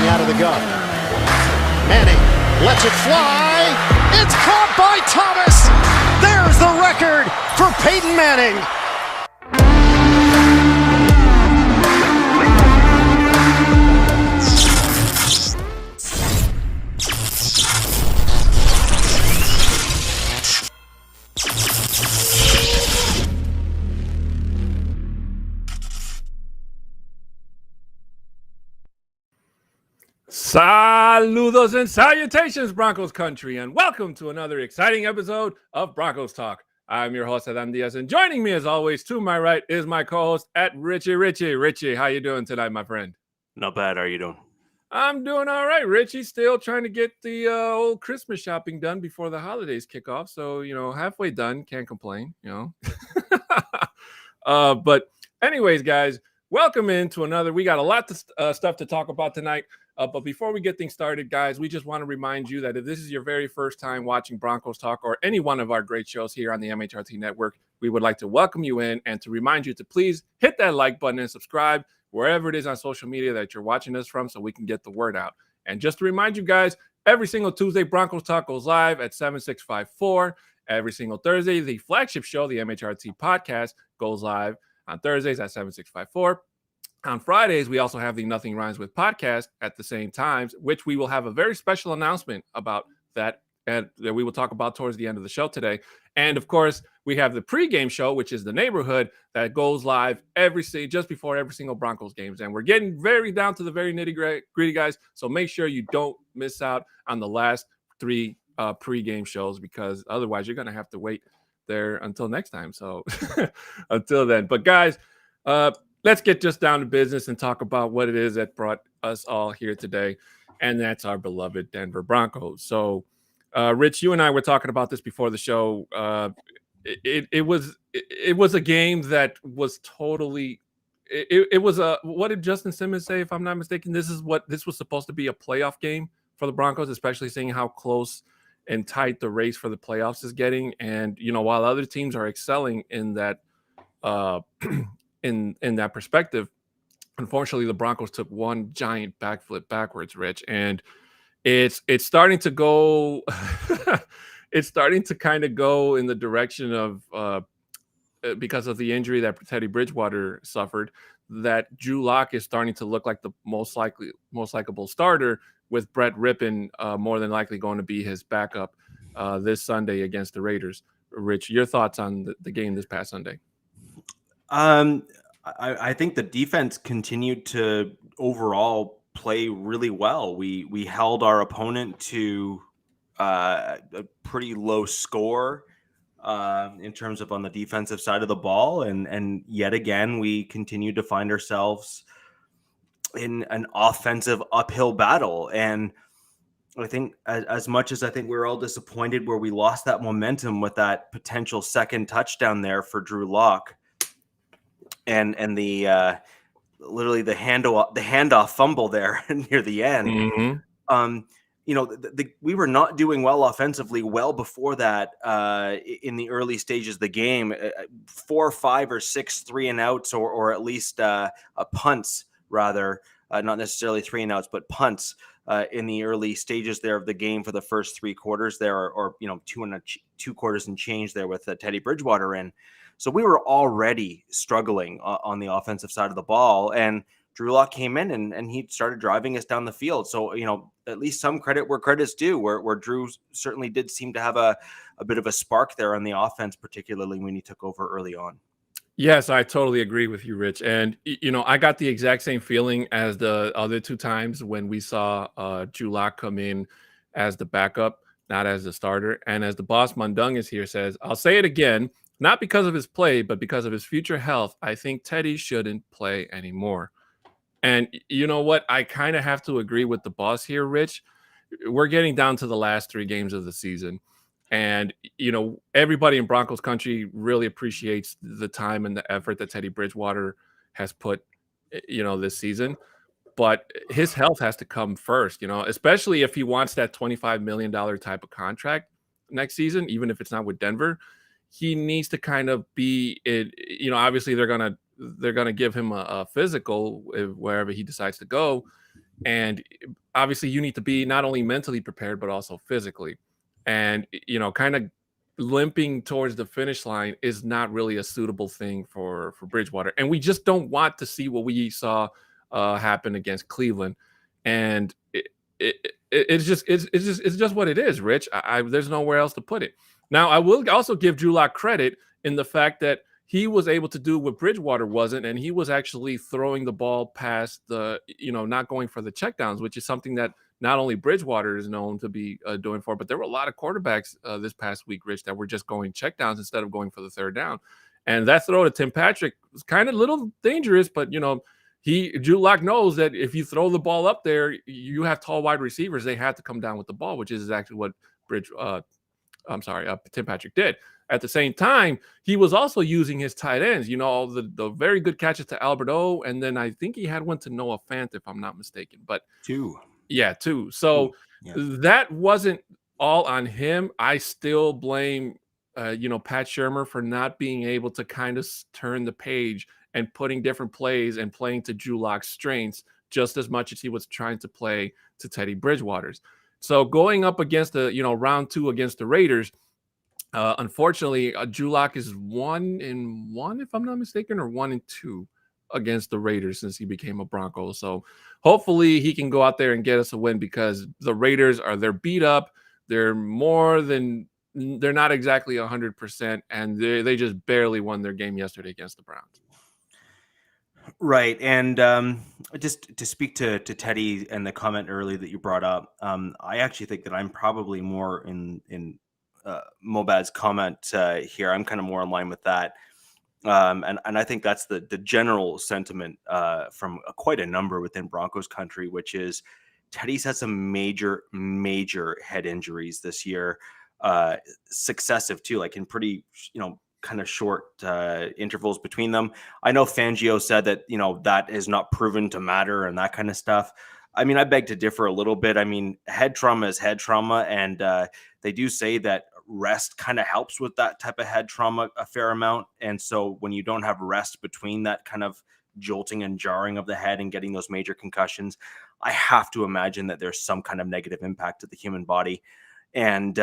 coming out of the gun. Manning lets it fly. It's caught by Thomas. There's the record for Peyton Manning. Saludos and salutations, Broncos country, and welcome to another exciting episode of Broncos Talk. I'm your host, Adam Diaz, and joining me as always to my right is my co-host at Richie. Richie, how you doing tonight, my friend? Not bad. How are you doing? I'm doing all right, Richie. Still trying to get the old Christmas shopping done before the holidays kick off. So, halfway done. Can't complain, But anyways, guys, welcome into another. We got a lot of stuff to talk about tonight. But before we get things started, guys, we just want to remind you that if this is your very first time watching Broncos Talk or any one of our great shows here on the MHRT Network, we would like to welcome you in and to remind you to please hit that like button and subscribe wherever it is on social media that you're watching us from so we can get the word out. And just to remind you guys, every single Tuesday, Broncos Talk goes live at 7654. Every single Thursday, the flagship show, the MHRT podcast, goes live on Thursdays at 7654. On Fridays, we also have the Nothing Rhymes with podcast at the same times, which we will have a very special announcement about that and that we will talk about towards the end of the show today. And of course, we have the pregame show, which is the neighborhood that goes live just before every single Broncos games. And we're getting very down to the very nitty-gritty, guys. So make sure you don't miss out on the last three pregame shows, because otherwise you're going to have to wait there until next time. So until then, but guys, let's get just down to business and talk about what it is that brought us all here today, and that's our beloved Denver Broncos. So, Rich, you and I were talking about this before the show. It was a game that was totally. It was a. What did Justin Simmons say? If I'm not mistaken, this was supposed to be a playoff game for the Broncos, especially seeing how close and tight the race for the playoffs is getting. And while other teams are excelling in that. In that perspective, unfortunately, the Broncos took one giant backflip backwards, Rich, and it's starting to go. It's starting to kind of go in the direction of because of the injury that Teddy Bridgewater suffered. That Drew Lock is starting to look like the most likable starter, with Brett Rippon more than likely going to be his backup this Sunday against the Raiders. Rich, your thoughts on the game this past Sunday? I think the defense continued to overall play really well. We held our opponent to a pretty low score in terms of on the defensive side of the ball, and yet again we continued to find ourselves in an offensive uphill battle. And I think as much as I think we were all disappointed where we lost that momentum with that potential second touchdown there for Drew Lock. And the literally the handoff fumble there near the end. Mm-hmm. We were not doing well offensively well before that in the early stages of the game. 4, 5, or 6 3-and-outs, or at least punts rather, not necessarily 3-and-outs, but punts in the early stages there of the game for the first 3 quarters there, or 2 quarters and change there with Teddy Bridgewater in. So we were already struggling on the offensive side of the ball, and Drew Lock came in and he started driving us down the field. So, at least some credit where credit's due, where Drew certainly did seem to have a bit of a spark there on the offense, particularly when he took over early on. Yes, I totally agree with you, Rich. And, I got the exact same feeling as the other 2 times when we saw Drew Lock come in as the backup, not as the starter. And as the boss Mundungus here says, I'll say it again, not because of his play, but because of his future health, I think Teddy shouldn't play anymore. And you know what? I kind of have to agree with the boss here, Rich. We're getting down to the last 3 games of the season. And, everybody in Broncos country really appreciates the time and the effort that Teddy Bridgewater has put, this season. But his health has to come first, especially if he wants that $25 million type of contract next season, even if it's not with Denver. He needs to kind of be it. Obviously they're gonna give him a physical wherever he decides to go, And obviously you need to be not only mentally prepared, but also physically. And, kind of limping towards the finish line is not really a suitable thing for Bridgewater. And we just don't want to see what we saw happen against Cleveland. And it's just what it is, Rich. There's nowhere else to put it. Now, I will also give Drew Lock credit in the fact that he was able to do what Bridgewater wasn't, and he was actually throwing the ball past the, not going for the checkdowns, which is something that not only Bridgewater is known to be doing for, but there were a lot of quarterbacks this past week, Rich, that were just going checkdowns instead of going for the third down. And that throw to Tim Patrick was kind of a little dangerous, but, Drew Lock knows that if you throw the ball up there, you have tall wide receivers. They had to come down with the ball, which is exactly what Tim Patrick did. At the same time, he was also using his tight ends, the very good catches to Albert O. And then I think he had one to Noah Fant, if I'm not mistaken. But two. So that wasn't all on him. I still blame, Pat Shurmur for not being able to kind of turn the page and putting different plays and playing to Drew Lock's strengths just as much as he was trying to play to Teddy Bridgewater's. So going up against round 2 against the Raiders, unfortunately, Drew Lock is 1-1, if I'm not mistaken, or 1-2 against the Raiders since he became a Bronco. So hopefully he can go out there and get us a win, because the Raiders they're beat up. They're not exactly 100%, and they just barely won their game yesterday against the Browns. Right. And just to speak to Teddy and the comment earlier that you brought up, I actually think that I'm probably more in Mobad's comment here. I'm kind of more in line with that. And I think that's the general sentiment from quite a number within Broncos country, which is Teddy's had some major head injuries this year, successive too, like in pretty, kind of short intervals between them. I know Fangio said that, that is not proven to matter and that kind of stuff. I mean, I beg to differ a little bit. I mean, head trauma is head trauma. And they do say that rest kind of helps with that type of head trauma a fair amount. And so when you don't have rest between that kind of jolting and jarring of the head and getting those major concussions, I have to imagine that there's some kind of negative impact to the human body. And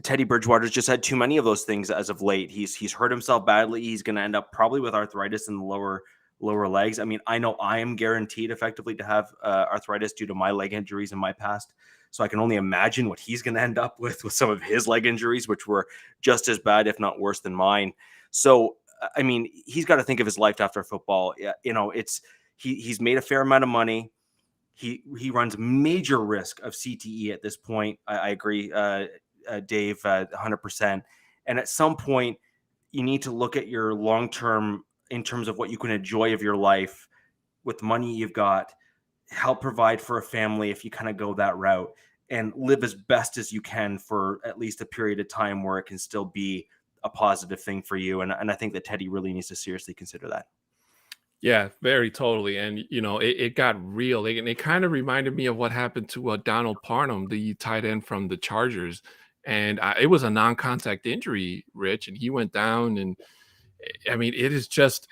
Teddy Bridgewater's just had too many of those things as of late. He's hurt himself badly. He's going to end up probably with arthritis in the lower legs. I mean, I know I am guaranteed effectively to have arthritis due to my leg injuries in my past. So I can only imagine what he's going to end up with some of his leg injuries, which were just as bad, if not worse than mine. So, I mean, he's got to think of his life after football. He's made a fair amount of money. He runs major risk of CTE at this point. I agree, Dave, 100%. And at some point, you need to look at your long-term in terms of what you can enjoy of your life with the money you've got, help provide for a family if you kind of go that route, and live as best as you can for at least a period of time where it can still be a positive thing for you. And I think that Teddy really needs to seriously consider that. Yeah, very totally. And, it got real. It kind of reminded me of what happened to Donald Parham, the tight end from the Chargers. And it was a non-contact injury, Rich, and he went down. And I mean, it is just,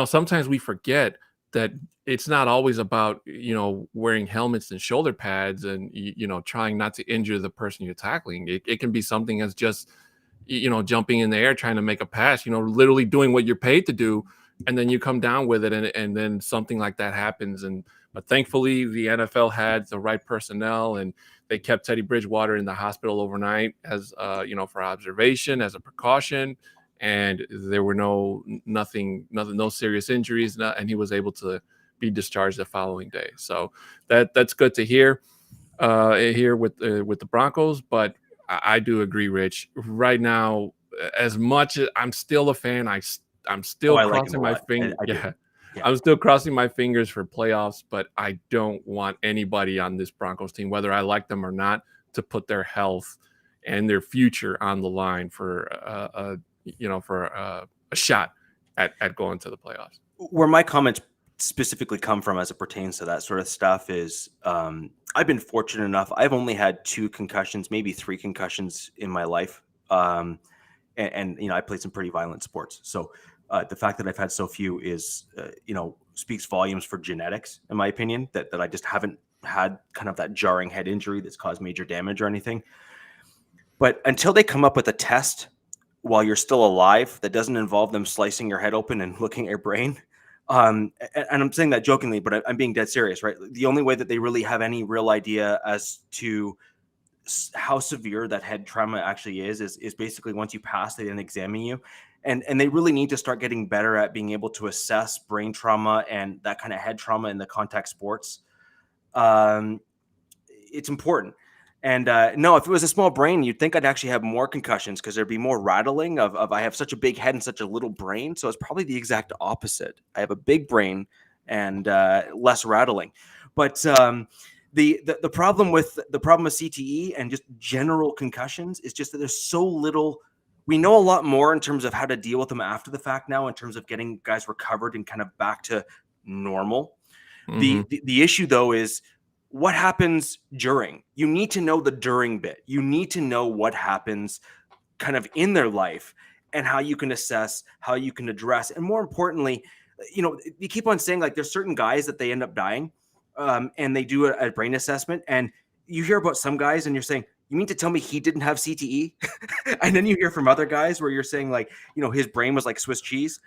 sometimes we forget that it's not always about, wearing helmets and shoulder pads and, trying not to injure the person you're tackling. It can be something as just, jumping in the air, trying to make a pass, literally doing what you're paid to do. And then you come down with it, and then something like that happens. But thankfully, the NFL had the right personnel, and they kept Teddy Bridgewater in the hospital overnight as for observation, as a precaution. And there were no serious injuries, and he was able to be discharged the following day. So that's good to hear here with the Broncos. But I do agree, Rich. Right now, as much as I'm still a fan, I'm still crossing my fingers. Yeah. I'm still crossing my fingers for playoffs, but I don't want anybody on this Broncos team, whether I like them or not, to put their health and their future on the line for a shot at going to the playoffs. Where my comments specifically come from as it pertains to that sort of stuff is I've been fortunate enough. I've only had 2 concussions, maybe 3 concussions in my life. And I played some pretty violent sports. So The fact that I've had so few is, speaks volumes for genetics, in my opinion, that I just haven't had kind of that jarring head injury that's caused major damage or anything. But until they come up with a test while you're still alive that doesn't involve them slicing your head open and looking at your brain, and I'm saying that jokingly, but I'm being dead serious, right? The only way that they really have any real idea as to how severe that head trauma actually is basically once you pass, they then examine you. And they really need to start getting better at being able to assess brain trauma and that kind of head trauma in the contact sports. It's important. And no, if it was a small brain, you'd think I'd actually have more concussions because there'd be more rattling of I have such a big head and such a little brain. So it's probably the exact opposite. I have a big brain and less rattling. But the problem with CTE and just general concussions is just that there's so little. We know a lot more in terms of how to deal with them after the fact now, in terms of getting guys recovered and kind of back to normal. Mm-hmm. The issue, though, is what happens during. You need to know the during bit. You need to know what happens kind of in their life and how you can assess, how you can address. And more importantly, you keep on saying like there's certain guys that they end up dying and they do a brain assessment. And you hear about some guys and you're saying, you mean to tell me he didn't have CTE? And then you hear from other guys where you're saying like, his brain was like Swiss cheese.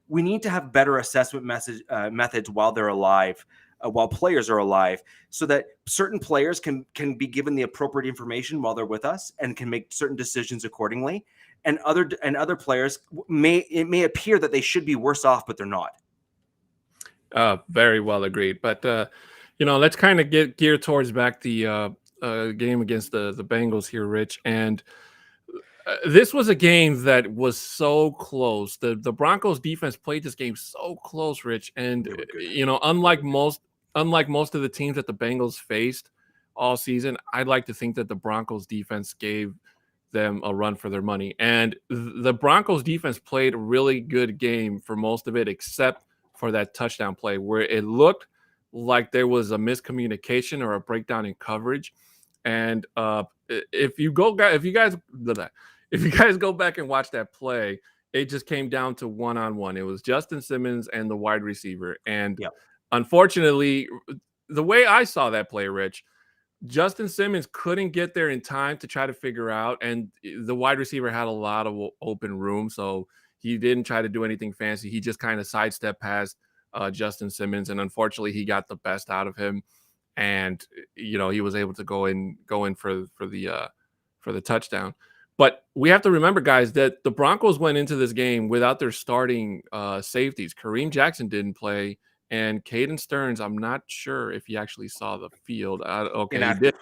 We need to have better assessment methods while they're alive, while players are alive, so that certain players can be given the appropriate information while they're with us and can make certain decisions accordingly. And other players it may appear that they should be worse off, but they're not. Very well agreed. But let's kind of get geared towards back the game against the Bengals here, Rich. And this was a game that was so close. The Broncos defense played this game so close, Rich. And unlike most of the teams that the Bengals faced all season, I'd like to think that the Broncos defense gave them a run for their money. And the Broncos defense played a really good game for most of it, except for that touchdown play where it looked like there was a miscommunication or a breakdown in coverage. And if you guys go back and watch that play, it just came down to one-on-one. It was Justin Simmons and the wide receiver. And unfortunately, the way I saw that play, Rich, Justin Simmons couldn't get there in time to try to figure out, and the wide receiver had a lot of open room, so he didn't try to do anything fancy. He just kind of sidestepped past Justin Simmons, and unfortunately, he got the best out of him, and he was able to go in for the touchdown. But we have to remember, guys, that the Broncos went into this game without their starting safeties. Kareem Jackson didn't play. And Caden Stearns, I'm not sure if he actually saw the field. Okay, inactive. He did.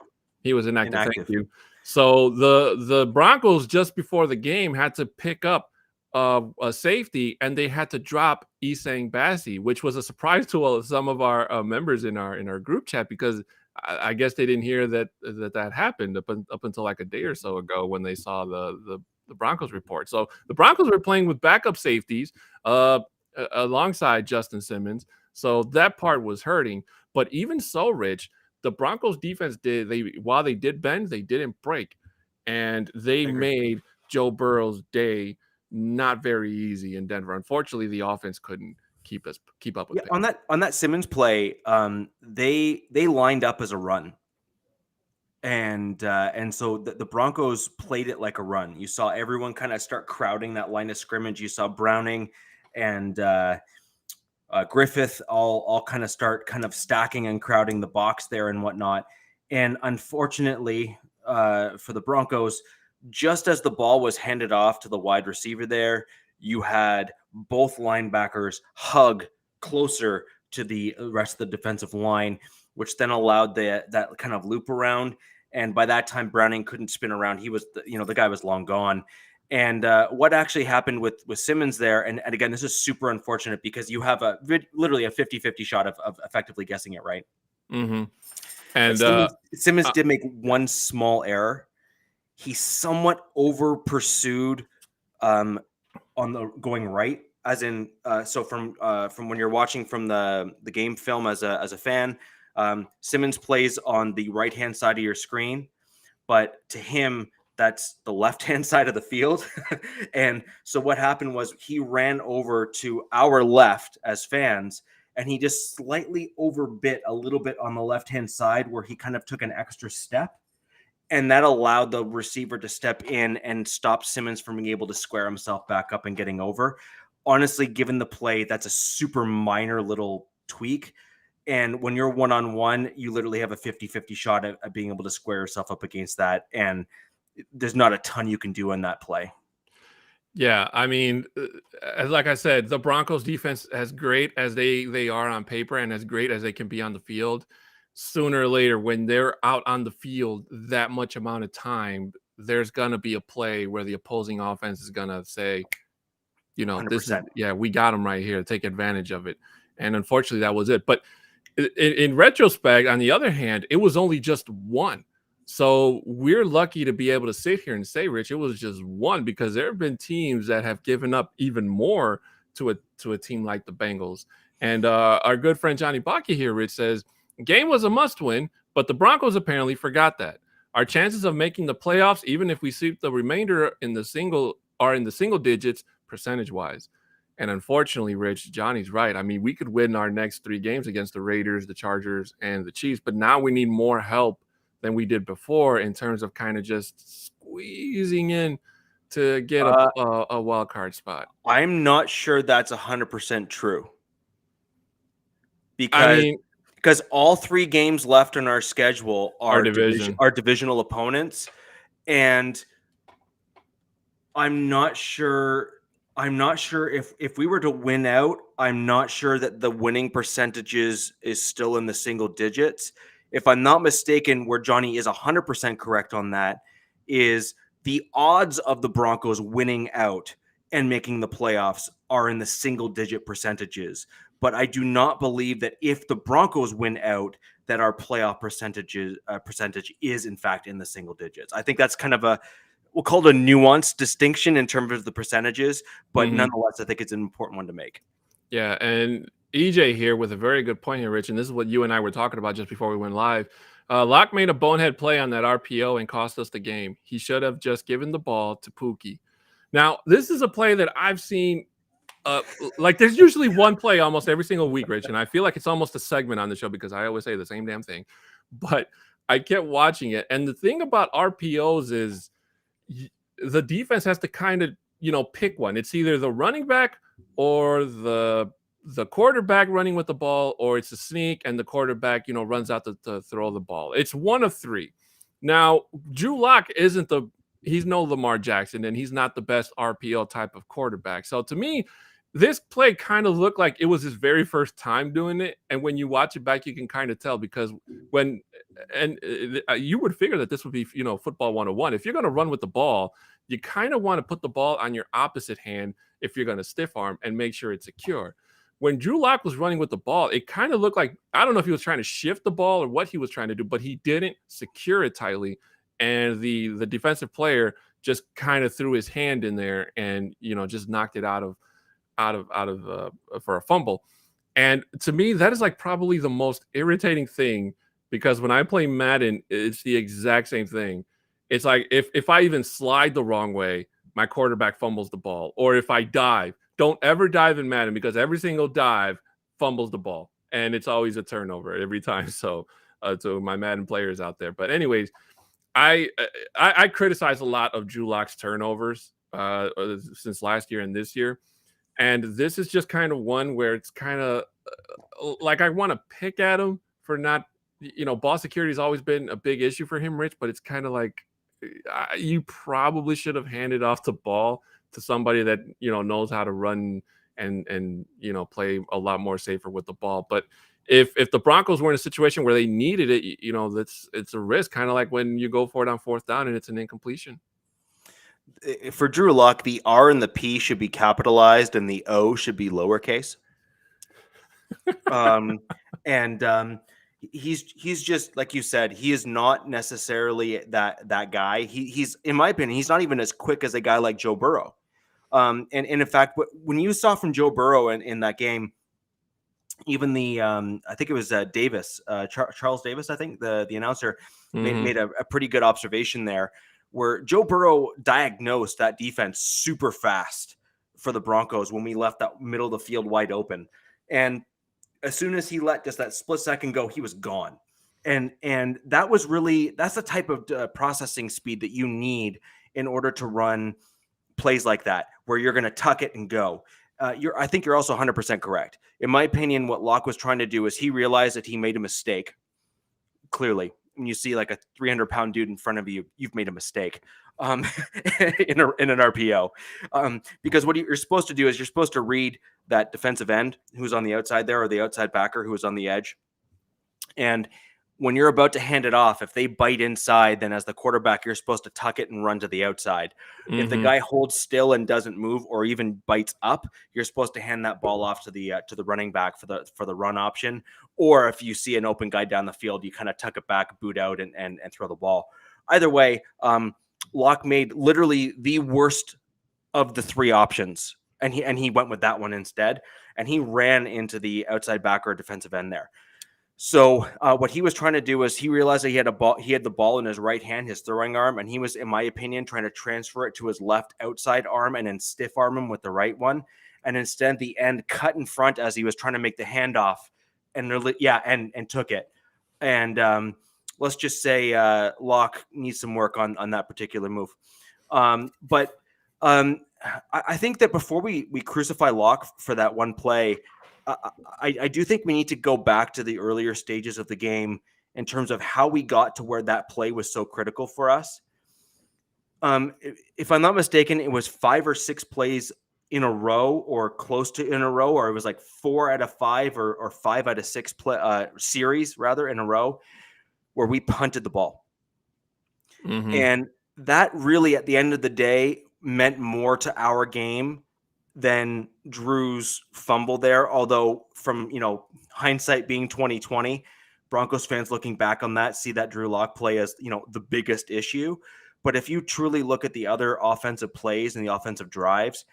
He was inactive. Thank you. So the Broncos just before the game had to pick up a safety, and they had to drop Isang Bassi, which was a surprise to some of our members in our group chat, because I guess they didn't hear that happened up until like a day or so ago when they saw the Broncos report. So the Broncos were playing with backup safeties alongside Justin Simmons. So that part was hurting. But even so, Rich, the Broncos defense while they did bend, they didn't break. And they made Joe Burrow's day not very easy in Denver. Unfortunately, the offense couldn't keep up with it. On that Simmons play, they lined up as a run. And so the Broncos played it like a run. You saw everyone kind of start crowding that line of scrimmage. You saw Browning and Griffith all kind of start kind of stacking and crowding the box there and whatnot. And unfortunately for the Broncos, just as the ball was handed off to the wide receiver there, you had both linebackers hug closer to the rest of the defensive line, which then allowed that kind of loop around. And by that time, Browning couldn't spin around. He was, the guy was long gone. And what actually happened with Simmons there, and again, this is super unfortunate because you have literally a 50-50 shot of effectively guessing it right. Mm-hmm. And Simmons did make one small error. He somewhat over pursued on the going right, as in so from when you're watching from the game film as a fan, Simmons plays on the right hand side of your screen, but to him, that's the left-hand side of the field. And so what happened was he ran over to our left as fans, and he just slightly overbit a little bit on the left-hand side where he kind of took an extra step. And that allowed the receiver to step in and stop Simmons from being able to square himself back up and getting over. Honestly, given the play, that's a super minor little tweak. And when you're one-on-one, you literally have a 50-50 shot at being able to square yourself up against that. And there's not a ton you can do on that play. Yeah, I mean, like I said, the Broncos defense, as great as they are on paper and as great as they can be on the field, sooner or later, when they're out on the field that much amount of time, there's going to be a play where the opposing offense is going to say, you know, 100%. this is, yeah, we got them right here. Take advantage of it. And unfortunately, that was it. But in retrospect, on the other hand, it was only just one. So we're lucky to be able to sit here and say, Rich, it was just one, because there have been teams that have given up even more to a team like the Bengals. And our good friend Johnny Baki here, Rich, says, game was a must win, but the Broncos apparently forgot that. Our chances of making the playoffs, even if we sweep the remainder in the single digits percentage wise. And unfortunately, Rich, Johnny's right. I mean, we could win our next 3 games against the Raiders, the Chargers, and the Chiefs, but now we need more help than we did before in terms of kind of just squeezing in to get a wild card spot. I'm not sure that's 100% true. Because all 3 games left on our schedule are divisional opponents. And I'm not sure if we were to win out, I'm not sure that the winning percentages is still in the single digits. If I'm not mistaken, where Johnny is 100% correct on that, is the odds of the Broncos winning out and making the playoffs are in the single digit percentages. But I do not believe that if the Broncos win out, that our playoff percentage is in fact in the single digits. I think that's kind of we'll call it a nuanced distinction in terms of the percentages, but nonetheless, I think it's an important one to make. Yeah, and EJ here with a very good point here, Rich, and this is what you and I were talking about just before we went live. Locke made a bonehead play on that RPO and cost us the game. He should have just given the ball to Pookie. Now, this is a play that I've seen. Like, there's usually one play almost every single week, Rich, and I feel like it's almost a segment on the show because I always say the same damn thing. But I kept watching it, and the thing about RPOs is the defense has to kind of, pick one. It's either the running back or the quarterback running with the ball, or it's a sneak and the quarterback, runs out to throw the ball. It's one of 3. Now, Drew Lock he's no Lamar Jackson, and he's not the best RPO type of quarterback. So to me, this play kind of looked like it was his very first time doing it. And when you watch it back, you can kind of tell, because you would figure that this would be, football 101. If you're going to run with the ball, you kind of want to put the ball on your opposite hand if you're going to stiff arm and make sure it's secure. When Drew Lock was running with the ball, it kind of looked like, I don't know if he was trying to shift the ball or what he was trying to do, but he didn't secure it tightly. And the defensive player just kind of threw his hand in there and, just knocked it out of for a fumble. And to me, that is like probably the most irritating thing, because when I play Madden, it's the exact same thing. It's like if I even slide the wrong way, my quarterback fumbles the ball. Or if I dive, don't ever dive in Madden, because every single dive fumbles the ball. And it's always a turnover every time. So to my Madden players out there. But anyways, I criticize a lot of Drew Lock's turnovers since last year and this year. And this is just kind of one where it's kind of like I want to pick at him for not, ball security has always been a big issue for him, Rich, but it's kind of like you probably should have handed off the ball to somebody that, knows how to run and play a lot more safer with the ball. But if the Broncos were in a situation where they needed it, it's a risk, kind of like when you go for it on 4th down and it's an incompletion. For Drew Lock, the R and the P should be capitalized and the O should be lowercase. He's just, like you said, he is not necessarily that guy. He's, in my opinion, he's not even as quick as a guy like Joe Burrow. And in fact, when you saw from Joe Burrow in that game, even the I think it was Davis, Charles Davis, I think the announcer made a pretty good observation there, where Joe Burrow diagnosed that defense super fast for the Broncos when we left that middle of the field wide open. And as soon as he let just that split second go, he was gone. And that's the type of processing speed that you need in order to run plays like that, where you're going to tuck it and go. I think you're also 100% correct. In my opinion, what Locke was trying to do is he realized that he made a mistake. Clearly, when you see like a 300-pound dude in front of you, you've made a mistake in an RPO. Because what you're supposed to do is you're supposed to read that defensive end who's on the outside there, or the outside backer who is on the edge. And when you're about to hand it off, if they bite inside, then as the quarterback, you're supposed to tuck it and run to the outside. Mm-hmm. If the guy holds still and doesn't move or even bites up, you're supposed to hand that ball off to the running back for the run option. Or if you see an open guy down the field, you kind of tuck it back, boot out, and throw the ball. Either way, Locke made literally the worst of the three options, and he went with that one instead, and he ran into the outside backer or defensive end there. So what he was trying to do was he realized that he had the ball in his right hand, his throwing arm, and he was, in my opinion, trying to transfer it to his left outside arm and then stiff arm him with the right one. And instead, the end cut in front as he was trying to make the handoff, and took it. And let's just say Locke needs some work on that particular move. But I think that before we crucify Locke for that one play, I do think we need to go back to the earlier stages of the game in terms of how we got to where that play was so critical for us. If I'm not mistaken, it was 5 or 6 plays in a row or close to in a row, or it was like 4 out of 5 or 5 out of 6 series rather in a row where we punted the ball. Mm-hmm. And that really, at the end of the day, meant more to our game than Drew's fumble there. Although from, hindsight being 2020, Broncos fans looking back on that, see that Drew Lock play as, the biggest issue. But if you truly look at the other offensive plays and the offensive drives,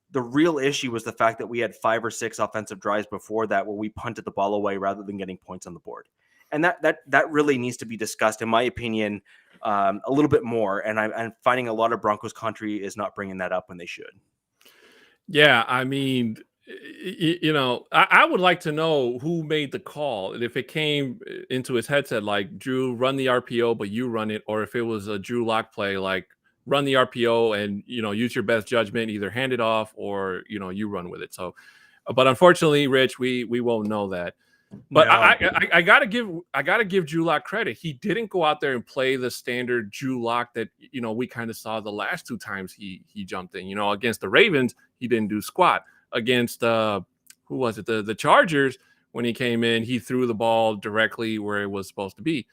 the real issue was the fact that we had 5 or 6 offensive drives before that where we punted the ball away rather than getting points on the board. And that really needs to be discussed, in my opinion, a little bit more. And I'm finding a lot of Broncos country is not bringing that up when they should. Yeah, I mean, I would like to know who made the call. And if it came into his headset, like, Drew, run the RPO, but you run it. Or if it was a Drew Lock play, like, run the RPO and, use your best judgment, either hand it off or, you run with it. So, but unfortunately, Rich, we won't know that. But no. I gotta give Drew Lock credit. He didn't go out there and play the standard Drew Lock that we kind of saw the last 2 times he jumped in. Against the Ravens, he didn't do squat. Against who was it? The Chargers, when he came in, he threw the ball directly where it was supposed to be.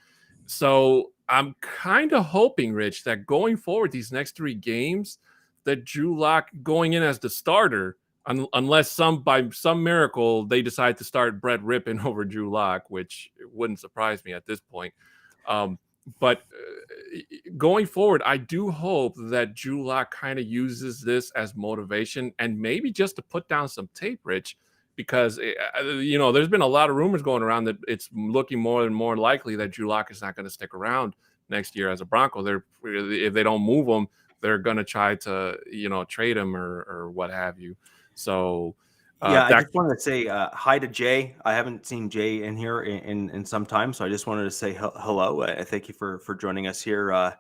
So I'm kind of hoping, Rich, that going forward these next 3 games, that Drew Lock going in as the starter. Unless by some miracle they decide to start Brett Rippon over Drew Lock, which wouldn't surprise me at this point. But going forward, I do hope that Drew Lock kind of uses this as motivation and maybe just to put down some tape, Rich, because there's been a lot of rumors going around that it's looking more and more likely that Drew Lock is not going to stick around next year as a Bronco. If they don't move him, they're going to try to trade him or what have you. So I just wanted to say hi to Jay. I haven't seen Jay in here in some time, so I just wanted to say hello. Thank you for joining us here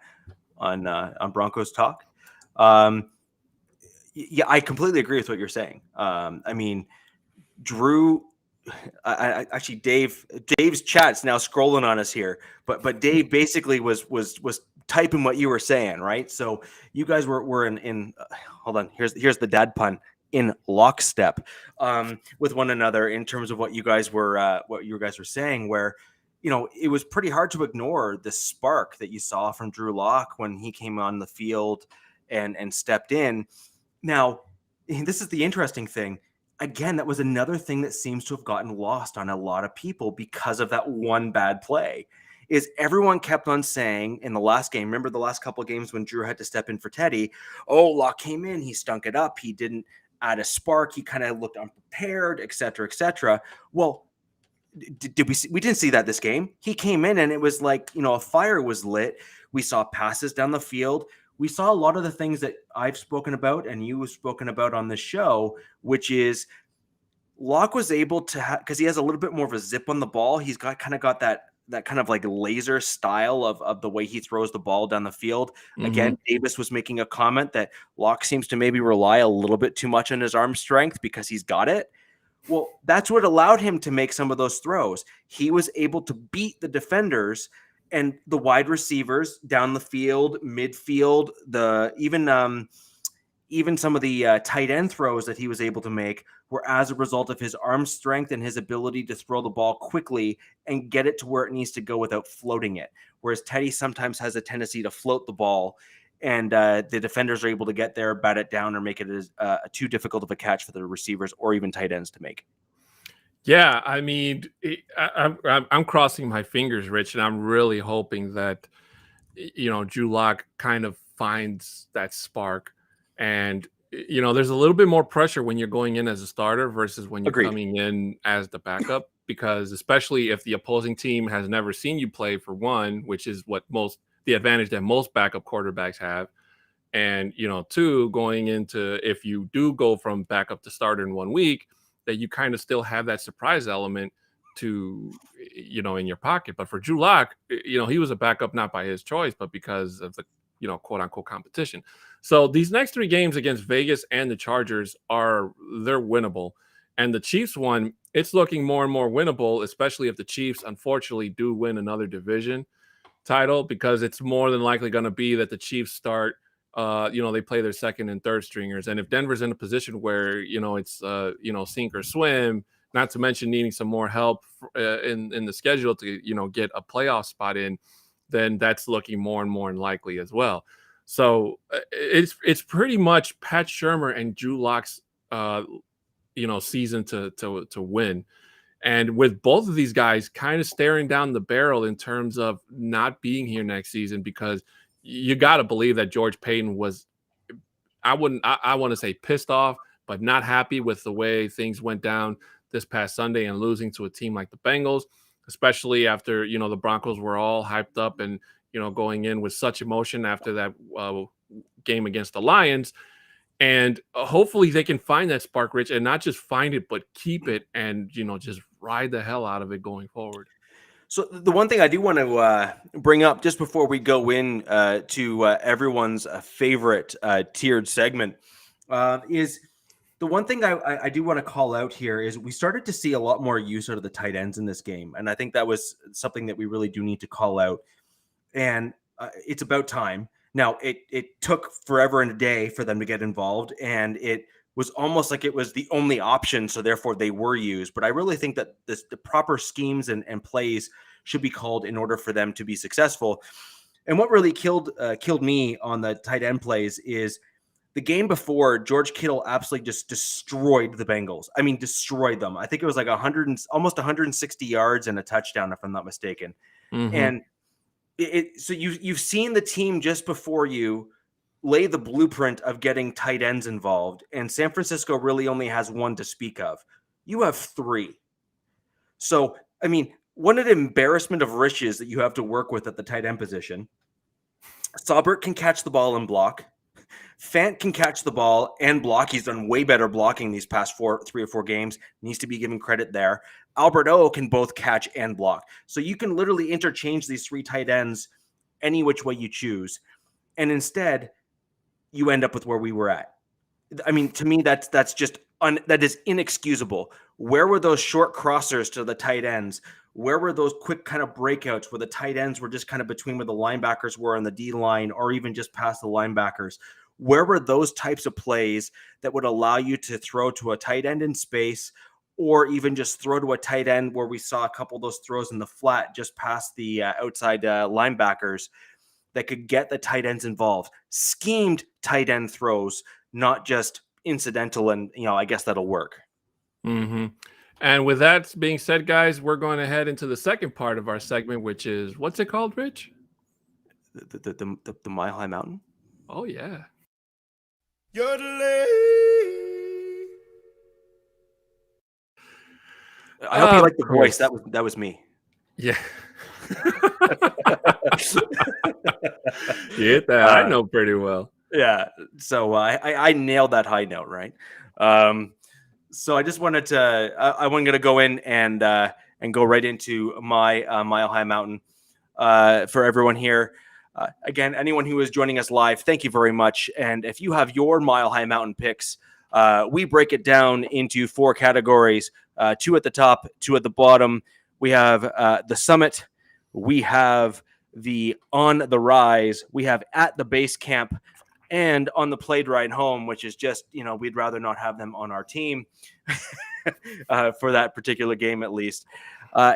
on Broncos Talk. I completely agree with what you're saying. I mean, Drew. Actually, Dave's chat's now scrolling on us here, but Dave basically was typing what you were saying, right? So you guys were in hold on. Here's the dad pun. In lockstep with one another in terms of what you guys were saying, where it was pretty hard to ignore the spark that you saw from Drew Lock when he came on the field and stepped in. Now, this is the interesting thing. Again, that was another thing that seems to have gotten lost on a lot of people because of that one bad play. Is everyone kept on saying in the last game, remember the last couple of games when Drew had to step in for Teddy, Lock came in, he stunk it up, he didn't add a spark, he kind of looked unprepared, et cetera, et cetera. Well, we didn't see that this game. He came in and it was like, a fire was lit. We saw passes down the field. We saw a lot of the things that I've spoken about and you have spoken about on the show, which is Locke was able to because he has a little bit more of a zip on the ball. He's got that kind of like laser style of the way he throws the ball down the field. Again, Davis was making a comment that Locke seems to maybe rely a little bit too much on his arm strength because he's got it. Well, that's what allowed him to make some of those throws. He was able to beat the defenders and the wide receivers down the field, midfield, even some of the tight end throws that he was able to make were as a result of his arm strength and his ability to throw the ball quickly and get it to where it needs to go without floating it. Whereas Teddy sometimes has a tendency to float the ball, and the defenders are able to get there, bat it down, or make it as too difficult of a catch for the receivers or even tight ends to make. Yeah, I mean, I'm crossing my fingers, Rich, and I'm really hoping that, Drew Lock kind of finds that spark. And, there's a little bit more pressure when you're going in as a starter versus when you're coming in as the backup, because especially if the opposing team has never seen you play, for one, which is the advantage that most backup quarterbacks have. And, two, going into, if you do go from backup to starter in 1 week, that you kind of still have that surprise element to, in your pocket. But for Drew Lock, he was a backup not by his choice, but because of the, quote unquote competition. So these next 3 games against Vegas and the Chargers they're winnable. And the Chiefs one, it's looking more and more winnable, especially if the Chiefs unfortunately do win another division title, because it's more than likely going to be that the Chiefs start, they play their second and third stringers. And if Denver's in a position where, it's, sink or swim, not to mention needing some more help in the schedule to, get a playoff spot in, then that's looking more and more unlikely as well. So it's pretty much Pat Shurmur and Drew Lock's, season to win. And with both of these guys kind of staring down the barrel in terms of not being here next season, because you got to believe that George Paton was, I want to say pissed off, but not happy with the way things went down this past Sunday and losing to a team like the Bengals, especially after, the Broncos were all hyped up and, going in with such emotion after that game against the Lions. And hopefully they can find that spark, Rich, and not just find it, but keep it and, just ride the hell out of it going forward. So the one thing I do want to bring up just before we go in to everyone's favorite tiered segment is the one thing I do want to call out here is we started to see a lot more use out of the tight ends in this game. And I think that was something that we really do need to call out. And it's about time. Now, it took forever and a day for them to get involved, and it was almost like it was the only option, so therefore they were used. But I really think that the proper schemes and plays should be called in order for them to be successful. And what really killed me on the tight end plays is the game before, George Kittle absolutely just destroyed the Bengals. I mean, destroyed them. I think it was like almost 160 yards and a touchdown, if I'm not mistaken. And so you've seen the team just before you lay the blueprint of getting tight ends involved, and San Francisco really only has one to speak of. You have 3. So, I mean, what an embarrassment of riches that you have to work with at the tight end position. Saubert can catch the ball and block. Fant can catch the ball and block. He's done way better blocking these past 3 or 4 games. Needs to be given credit there. Albert O can both catch and block. So you can literally interchange these 3 tight ends any which way you choose. And instead, you end up with where we were at. I mean, to me, that's just that is inexcusable. Where were those short crossers to the tight ends? Where were those quick kind of breakouts where the tight ends were just kind of between where the linebackers were on the D line or even just past the linebackers? Where were those types of plays that would allow you to throw to a tight end in space, or even just throw to a tight end where we saw a couple of those throws in the flat just past the outside linebackers that could get the tight ends involved? Schemed tight end throws, not just incidental. And, I guess that'll work. And with that being said, guys, we're going to head into the second part of our segment, which is, what's it called, Rich? The Mile High Mountain? Oh, yeah. I hope you like the voice. That was me. Yeah. You hit that high note pretty well. Yeah. So I nailed that high note, right? So I just wanted to, I wasn't going to go in and go right into my Mile High Mountain for everyone here. Again, anyone who is joining us live, thank you very much. And if you have your Mile High Mountain picks, we break it down into 4 categories, 2 at the top, 2 at the bottom. We have the summit. We have the on the rise. We have at the base camp and on the played ride home, which is just, we'd rather not have them on our team for that particular game, at least.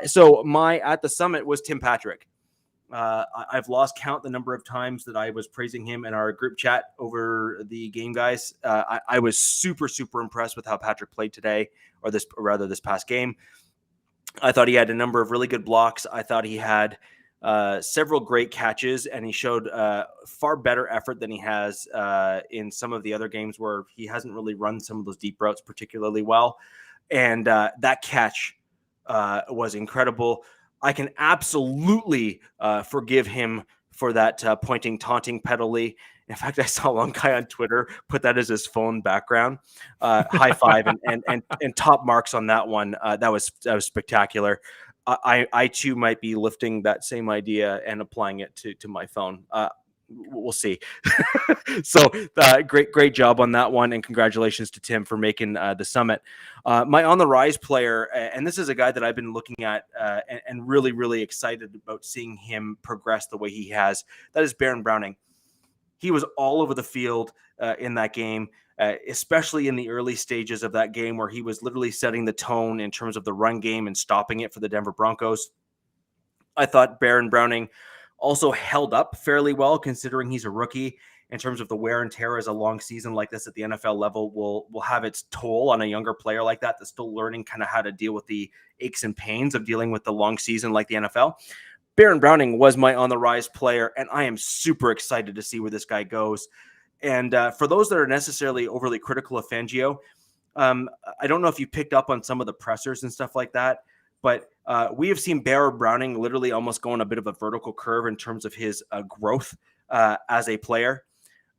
So my at the summit was Tim Patrick. I've lost count the number of times that I was praising him in our group chat over the game, guys. I was super, super impressed with how Patrick played today, or this past game. I thought he had a number of really good blocks. I thought he had several great catches, and he showed far better effort than he has in some of the other games where he hasn't really run some of those deep routes particularly well. And that catch was incredible. I can absolutely forgive him for that pointing, taunting penalty. In fact, I saw one guy on Twitter put that as his phone background. High five and top marks on that one. That was spectacular. I too might be lifting that same idea and applying it to my phone. We'll see. So great job on that one, and congratulations to Tim for making the summit. My on the rise player, and this is a guy that I've been looking at and really, really excited about seeing him progress the way he has. That is Baron Browning. He was all over the field in that game. Especially in the early stages of that game where he was literally setting the tone in terms of the run game and stopping it for the Denver Broncos. I thought Baron Browning also held up fairly well, considering he's a rookie, in terms of the wear and tear as a long season like this at the NFL level will have its toll on a younger player like that that's still learning kind of how to deal with the aches and pains of dealing with the long season like the NFL. Baron Browning was my on the rise player, and I am super excited to see where this guy goes. And for those that are necessarily overly critical of Fangio, I don't know if you picked up on some of the pressers and stuff like that, but we have seen Baron Browning literally almost go on a bit of a vertical curve in terms of his growth as a player.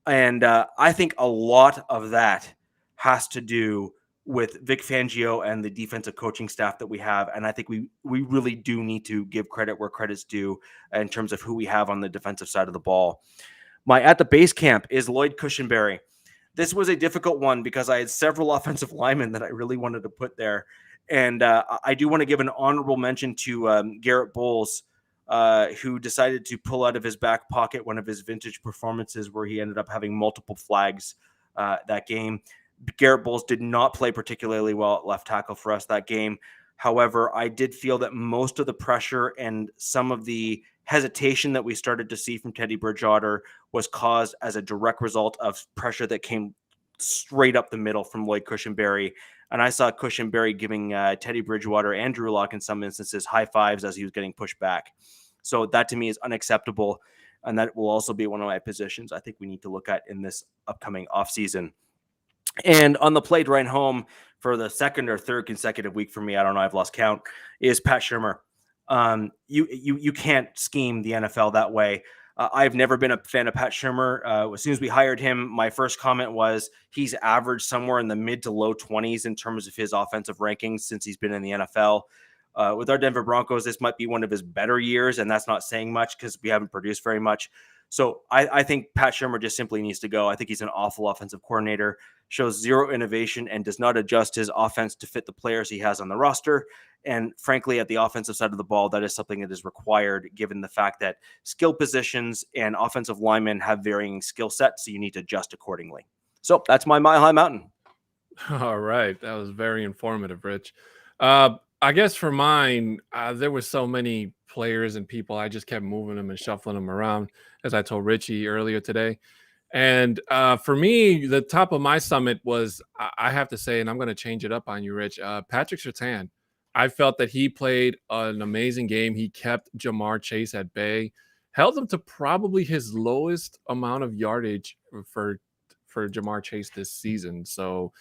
And I think a lot of that has to do with Vic Fangio and the defensive coaching staff that we have. And I think we really do need to give credit where credit's due in terms of who we have on the defensive side of the ball. My at the base camp is Lloyd Cushenberry. This was a difficult one because I had several offensive linemen that I really wanted to put there. And I do want to give an honorable mention to Garrett Bowles, who decided to pull out of his back pocket one of his vintage performances where he ended up having multiple flags that game. Garrett Bowles did not play particularly well at left tackle for us that game. However, I did feel that most of the pressure and some of the hesitation that we started to see from Teddy Bridgewater was caused as a direct result of pressure that came straight up the middle from Lloyd Cushenberry. And I saw Cushenberry giving Teddy Bridgewater and Drew Lock in some instances high fives as he was getting pushed back. So that to me is unacceptable. And that will also be one of my positions I think we need to look at in this upcoming offseason. And on the played right home for the second or third consecutive week for me, I don't know, I've lost count, is Pat Shurmur. You can't scheme the NFL that way. I've never been a fan of Pat Shurmur. As soon as we hired him, my first comment was he's averaged somewhere in the mid to low 20s in terms of his offensive rankings since he's been in the NFL. With our Denver Broncos, this might be one of his better years, and that's not saying much because we haven't produced very much. So I think Pat Shurmur just simply needs to go. I think he's an awful offensive coordinator, shows zero innovation, and does not adjust his offense to fit the players he has on the roster. And frankly, at the offensive side of the ball, that is something that is required given the fact that skill positions and offensive linemen have varying skill sets, so you need to adjust accordingly. So that's my Mile High Mountain. All right. That was very informative, Rich. I guess for mine, there were so many players and people. I just kept moving them and shuffling them around, as I told Richie earlier today. And for me, the top of my summit was, I have to say, and I'm going to change it up on you, Rich, Patrick Surtain. I felt that he played an amazing game. He kept Jamar Chase at bay, held him to probably his lowest amount of yardage for Jamar Chase this season. So,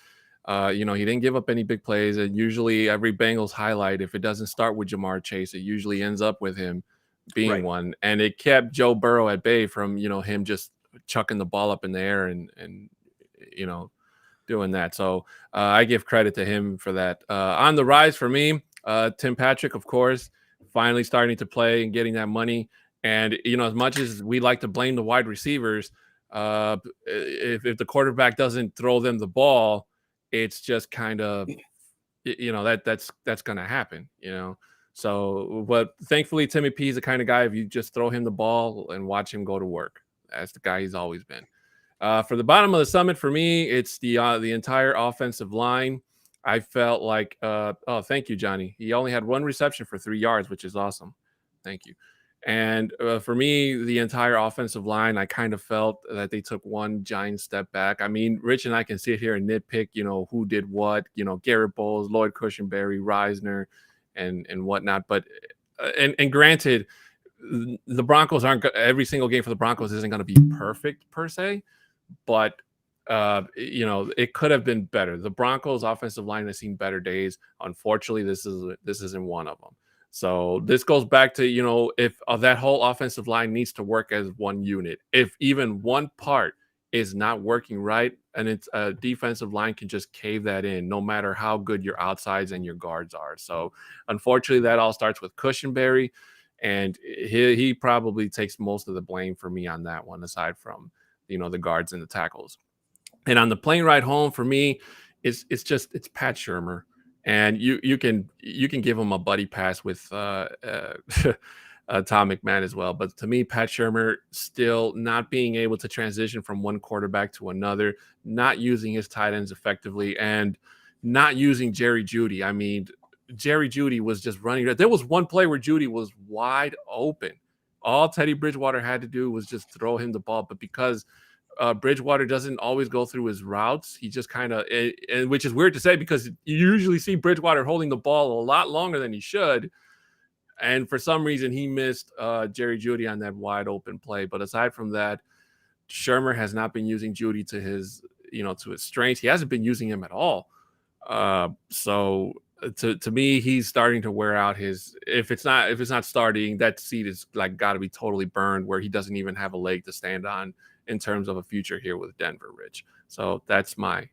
he didn't give up any big plays. And usually every Bengals highlight, if it doesn't start with Jamar Chase, it usually ends up with him. being one, and it kept Joe Burrow at bay from, him just chucking the ball up in the air and doing that. So I give credit to him for that. On the rise for me, Tim Patrick, of course, finally starting to play and getting that money. And, as much as we like to blame the wide receivers, if the quarterback doesn't throw them the ball, it's just kind of, that's going to happen, So, but thankfully, Timmy P is the kind of guy, if you just throw him the ball and watch him go to work, that's the guy he's always been. For the bottom of the summit, for me, it's the entire offensive line. I felt like, thank you, Johnny. He only had one reception for 3 yards, which is awesome. Thank you. And for me, the entire offensive line, I kind of felt that they took one giant step back. I mean, Rich and I can sit here and nitpick, who did what, Garrett Bowles, Lloyd Cushenberry, Reisner, and whatnot. But and granted, the Broncos aren't every single game for the Broncos isn't going to be perfect per se, but it could have been better. The Broncos offensive line has seen better days. Unfortunately, this isn't one of them. So this goes back to, if that whole offensive line needs to work as one unit. If even one part is not working right, and it's a defensive line can just cave that in, no matter how good your outsides and your guards are. So unfortunately, that all starts with Cushenberry, and he probably takes most of the blame for me on that one, aside from, the guards and the tackles. And on the plane ride home, for me, it's Pat Shurmur. And you can give him a buddy pass with Tom McMahon as well. But to me, Pat Shurmur still not being able to transition from one quarterback to another, not using his tight ends effectively, and not using Jerry Jeudy. I mean, Jerry Jeudy was just running. There was one play where Jeudy was wide open. All Teddy Bridgewater had to do was just throw him the ball. But because Bridgewater doesn't always go through his routes, he just kind of, which is weird to say because you usually see Bridgewater holding the ball a lot longer than he should, and for some reason he missed Jerry Jeudy on that wide open play. But aside from that, Shurmur has not been using Jeudy to his strengths. He hasn't been using him at all. So to me, he's starting to wear out his. If it's not starting, that seat is like got to be totally burned, where he doesn't even have a leg to stand on in terms of a future here with Denver, Rich. So that's my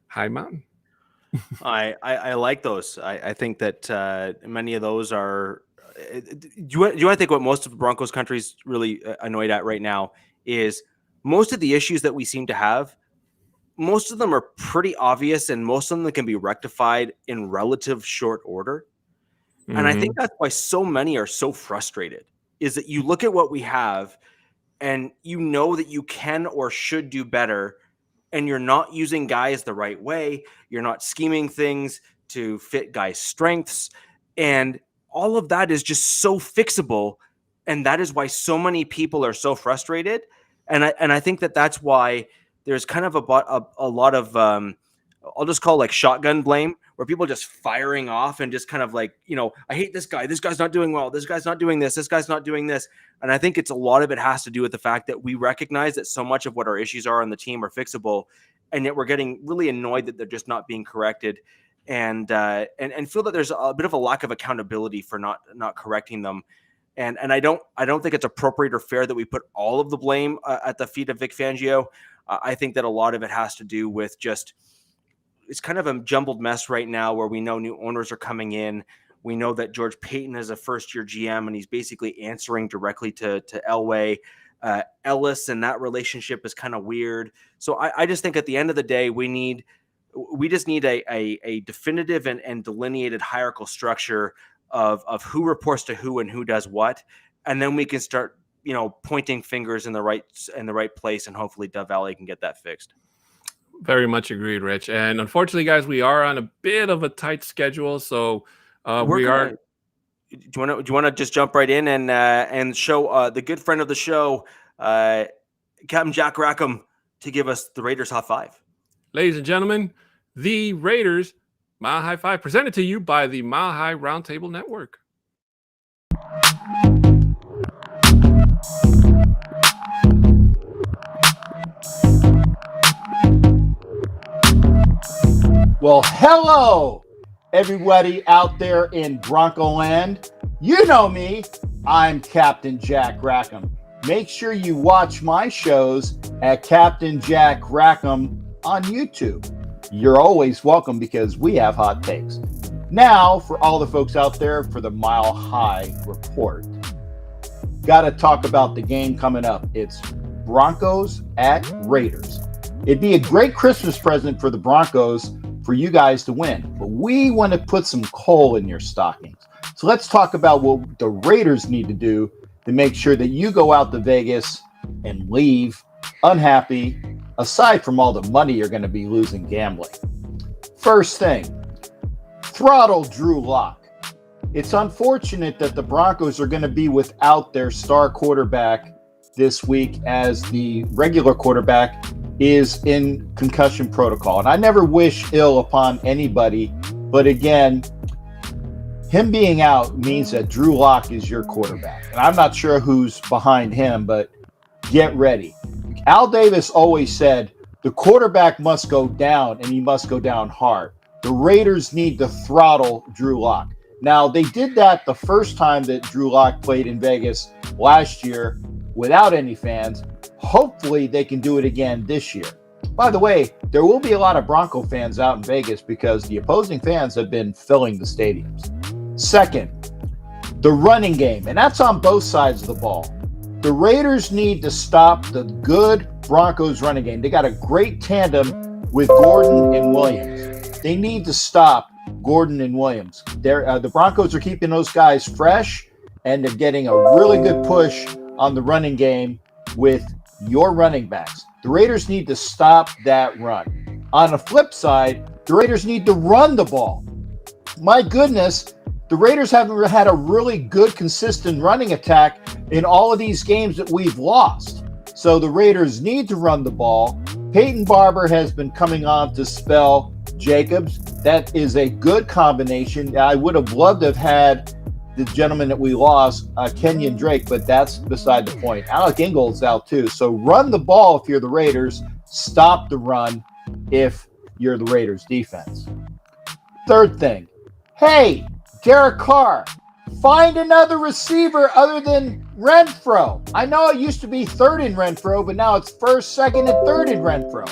high mountain. I like those. I think that many of those are. Do you want to think what most of the Broncos country's really annoyed at right now is most of the issues that we seem to have. Most of them are pretty obvious, and most of them can be rectified in relative short order. Mm-hmm. And I think that's why so many are so frustrated. Is that you look at what we have, and you know that you can or should do better, and you're not using guys the right way. You're not scheming things to fit guys' strengths. And all of that is just so fixable. And that is why so many people are so frustrated. And I think that that's why there's kind of a lot of, I'll just call like shotgun blame, where people are just firing off and just kind of like, I hate this guy. This guy's not doing well. This guy's not doing this. This guy's not doing this. And I think a lot of it has to do with the fact that we recognize that so much of what our issues are on the team are fixable, and yet we're getting really annoyed that they're just not being corrected, and feel that there's a bit of a lack of accountability for not correcting them. And I don't think it's appropriate or fair that we put all of the blame at the feet of Vic Fangio. I think that a lot of it has to do with just, it's kind of a jumbled mess right now, where we know new owners are coming in. We know that George Payton is a first-year GM, and he's basically answering directly to Elway. Ellis, and that relationship is kind of weird. So I just think at the end of the day, we just need a definitive and delineated hierarchical structure of who reports to who and who does what, and then we can start pointing fingers in the right place, and hopefully Dove Valley can get that fixed. Very much agreed, Rich. And unfortunately, guys, we are on a bit of a tight schedule, so we are. Do you want to just jump right in and show the good friend of the show, Captain Jack Rackham, to give us the Raiders High Five? Ladies and gentlemen, the Raiders Mile High Five, presented to you by the Mile High Roundtable Network. Well, hello, everybody out there in Bronco land. You know me. I'm Captain Jack Rackham. Make sure you watch my shows at Captain Jack Rackham on YouTube. You're always welcome because we have hot takes. Now, for all the folks out there for the Mile High Report, got to talk about the game coming up. It's Broncos at Raiders. It'd be a great Christmas present for the Broncos for you guys to win, but we want to put some coal in your stockings. So let's talk about what the Raiders need to do to make sure that you go out to Vegas and leave unhappy, aside from all the money you're going to be losing gambling. First thing, throttle Drew Lock. It's unfortunate that the Broncos are going to be without their star quarterback this week, as the regular quarterback is in concussion protocol. And I never wish ill upon anybody, but again, him being out means that Drew Lock is your quarterback. And I'm not sure who's behind him, but get ready. Al Davis always said the quarterback must go down, and he must go down hard. The Raiders need to throttle Drew Lock. Now, they did that the first time that Drew Lock played in Vegas last year without any fans. Hopefully, they can do it again this year. By the way, there will be a lot of Bronco fans out in Vegas because the opposing fans have been filling the stadiums. Second, the running game, and that's on both sides of the ball. The Raiders need to stop the good Broncos running game. They got a great tandem with Gordon and Williams. They need to stop Gordon and Williams. The Broncos are keeping those guys fresh, and they're getting a really good push on the running game with your running backs. The Raiders need to stop that run. On the flip side, the Raiders need to run the ball. My goodness, the Raiders haven't had a really good, consistent running attack in all of these games that we've lost. So the Raiders need to run the ball. Peyton Barber has been coming on to spell Jacobs. That is a good combination. I would have loved to have had the gentleman that we lost, Kenyon Drake, but that's beside the point. Alec Ingold's out too. So run the ball if you're the Raiders. Stop the run if you're the Raiders defense. Third thing, hey, Derek Carr, find another receiver other than Renfro. I know it used to be third in Renfro, but now it's first, second, and third in Renfro.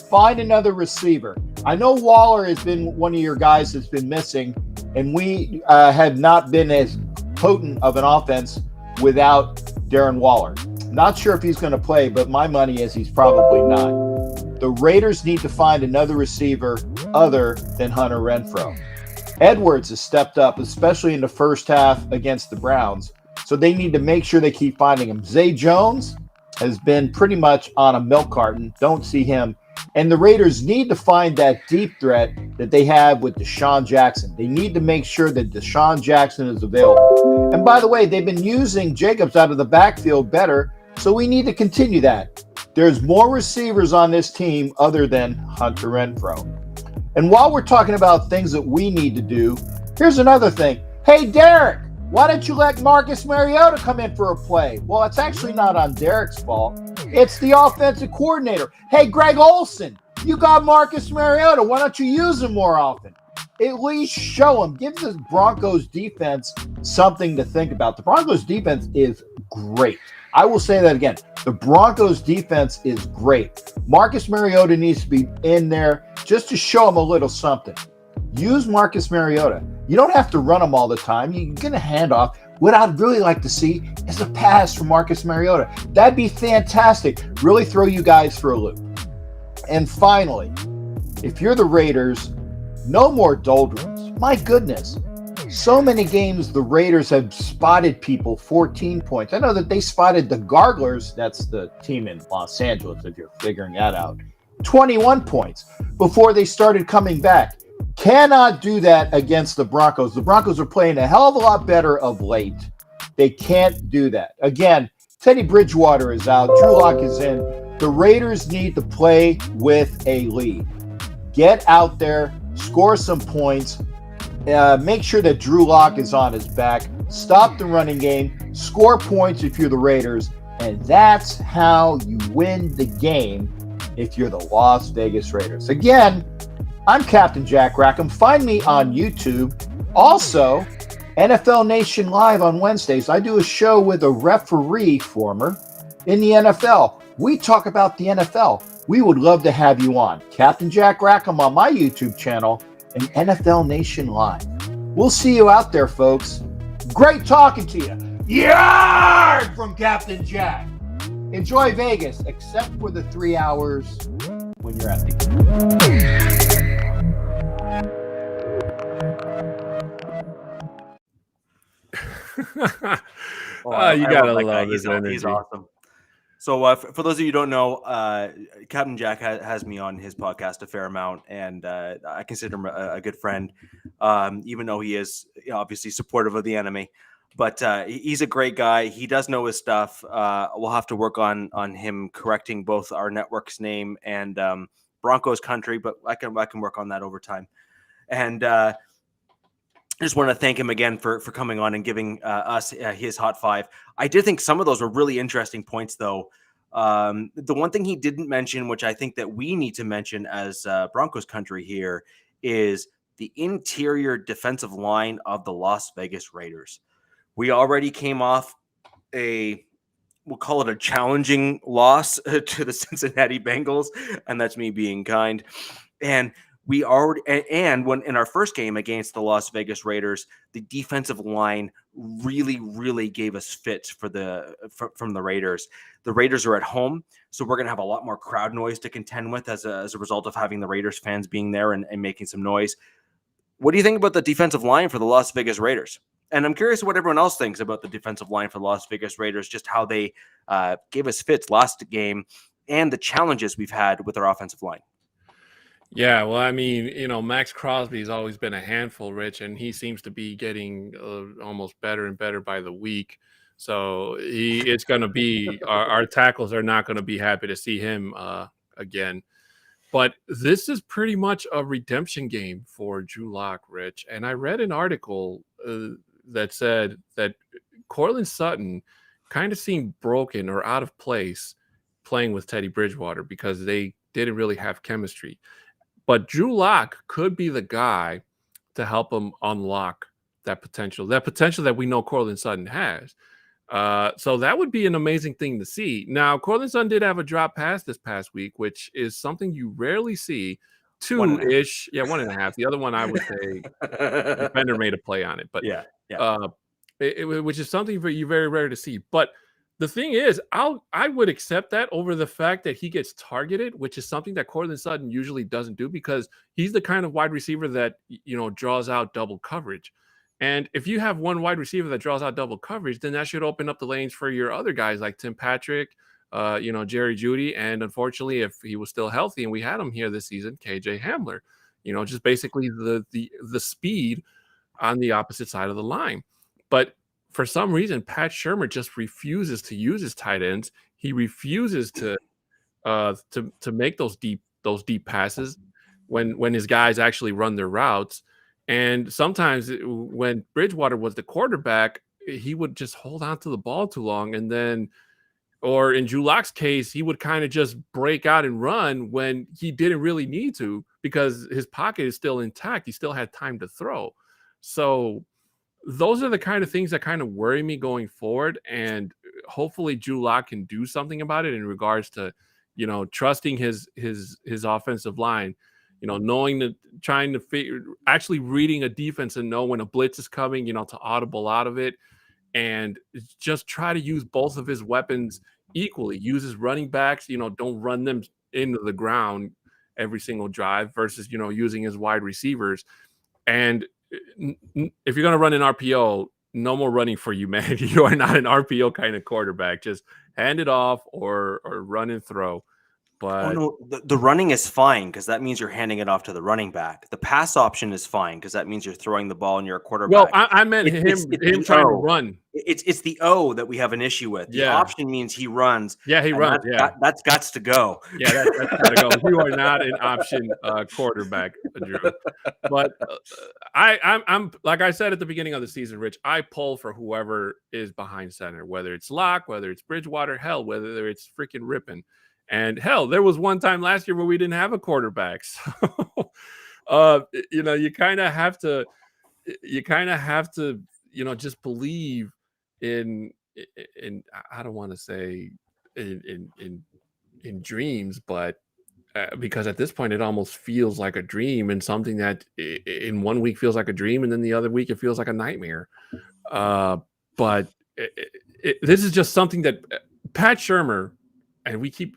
Find another receiver. I know Waller has been one of your guys that's been missing, and we have not been as potent of an offense without Darren Waller. Not sure if he's going to play, but my money is he's probably not. The Raiders need to find another receiver other than Hunter Renfro. Edwards has stepped up, especially in the first half against the Browns, so they need to make sure they keep finding him. Zay Jones has been pretty much on a milk carton. Don't see him. And the Raiders need to find that deep threat that they have with Deshaun Jackson. They need to make sure that Deshaun Jackson is available. And by the way, they've been using Jacobs out of the backfield better, so we need to continue that. There's more receivers on this team other than Hunter Renfro. And while we're talking about things that we need to do, here's another thing. Hey, Derek, why don't you let Marcus Mariota come in for a play? Well, it's actually not on Derek's fault. It's the offensive coordinator. Hey, Greg Olsen, you got Marcus Mariota. Why don't you use him more often? At least show him. Give the Broncos defense something to think about. The Broncos defense is great. I will say that again. The Broncos defense is great. Marcus Mariota needs to be in there just to show him a little something. Use Marcus Mariota. You don't have to run him all the time. You can get a handoff. What I'd really like to see is a pass from Marcus Mariota. That'd be fantastic. Really throw you guys for a loop. And finally, if you're the Raiders, no more doldrums. My goodness. So many games the Raiders have spotted people 14 points. I know that they spotted the Garglers, that's the team in Los Angeles, if you're figuring that out, 21 points before they started coming back. Cannot do that against the Broncos. The Broncos are playing a hell of a lot better of late. They can't do that. Again, Teddy Bridgewater is out. Drew Lock is in. The Raiders need to play with a lead. Get out there, score some points. Make sure that Drew Lock is on his back. Stop the running game. Score points if you're the Raiders. And that's how you win the game if you're the Las Vegas Raiders. Again, I'm Captain Jack Rackham. Find me on YouTube. Also, NFL Nation Live on Wednesdays. I do a show with a referee former in the NFL. We talk about the NFL. We would love to have you on. Captain Jack Rackham on my YouTube channel and NFL Nation Live. We'll see you out there, folks. Great talking to you. Yard from Captain Jack. Enjoy Vegas, except for the 3 hours when you're at the You gotta love this energy. He's awesome. So for those of you who don't know, Captain Jack has me on his podcast a fair amount, and I consider him a good friend, even though he is obviously supportive of the enemy. But he's a great guy. He does know his stuff. We'll have to work on him correcting both our network's name and Broncos country, but I can work on that over time. And I just want to thank him again for coming on and giving us his hot five. I did think some of those were really interesting points, though. The one thing he didn't mention, which I think that we need to mention as Broncos country here, is the interior defensive line of the Las Vegas Raiders. We already came off we'll call it a challenging loss to the Cincinnati Bengals, and that's me being kind. And when in our first game against the Las Vegas Raiders, the defensive line really, really gave us fits from the Raiders. The Raiders are at home, so we're going to have a lot more crowd noise to contend with as a result of having the Raiders fans being there and making some noise. What do you think about the defensive line for the Las Vegas Raiders? And I'm curious what everyone else thinks about the defensive line for the Las Vegas Raiders, just how they gave us fits last game and the challenges we've had with our offensive line. Yeah, well, I mean, Max Crosby's always been a handful, Rich, and he seems to be getting almost better and better by the week. So it's going to be our tackles are not going to be happy to see him again. But this is pretty much a redemption game for Drew Lock, Rich. And I read an article that said that Courtland Sutton kind of seemed broken or out of place playing with Teddy Bridgewater because they didn't really have chemistry. But Drew Lock could be the guy to help him unlock that potential that we know Courtland Sutton has. So that would be an amazing thing to see. Now, Courtland Sutton did have a drop pass this past week, which is something you rarely see. 2-ish. Yeah, 1.5. The other one, I would say, defender made a play on it. But yeah. Which is something you very rare to see. But the thing is, I would accept that over the fact that he gets targeted, which is something that Courtland Sutton usually doesn't do because he's the kind of wide receiver that draws out double coverage. And if you have one wide receiver that draws out double coverage, then that should open up the lanes for your other guys like Tim Patrick, Jerry Jeudy, and unfortunately, if he was still healthy and we had him here this season, KJ Hamler. Just basically the speed on the opposite side of the line. But for some reason, Pat Shurmur just refuses to use his tight ends. He refuses to make those deep passes when his guys actually run their routes. And sometimes when Bridgewater was the quarterback, he would just hold on to the ball too long. And then, or in Drew Lock's case, he would kind of just break out and run when he didn't really need to because his pocket is still intact. He still had time to throw. So those are the kind of things that kind of worry me going forward. And hopefully Drew Lock can do something about it in regards to, trusting his offensive line, knowing that trying to figure, actually reading a defense and know when a blitz is coming, to audible out of it and just try to use both of his weapons equally. Use his running backs, don't run them into the ground every single drive versus, using his wide receivers. And if you're going to run an RPO, no more running for you, man. You are not an RPO kind of quarterback. Just hand it off or run and throw. But the running is fine because that means you're handing it off to the running back. The pass option is fine because that means you're throwing the ball and you're a quarterback. Well, I meant him trying to run. It's the O that we have an issue with. The option means he runs. Yeah, he runs. That's got to go. Yeah, that's got to go. You are not an option quarterback, Drew. But I'm like I said at the beginning of the season, Rich. I pull for whoever is behind center, whether it's Lock, whether it's Bridgewater, hell, whether it's freaking Rippon. And hell, there was one time last year where we didn't have a quarterback. So, you kind of have to just believe in I don't want to say in dreams, but because at this point it almost feels like a dream, and something that in 1 week feels like a dream, and then the other week it feels like a nightmare. But this is just something that Pat Shurmur, and we keep,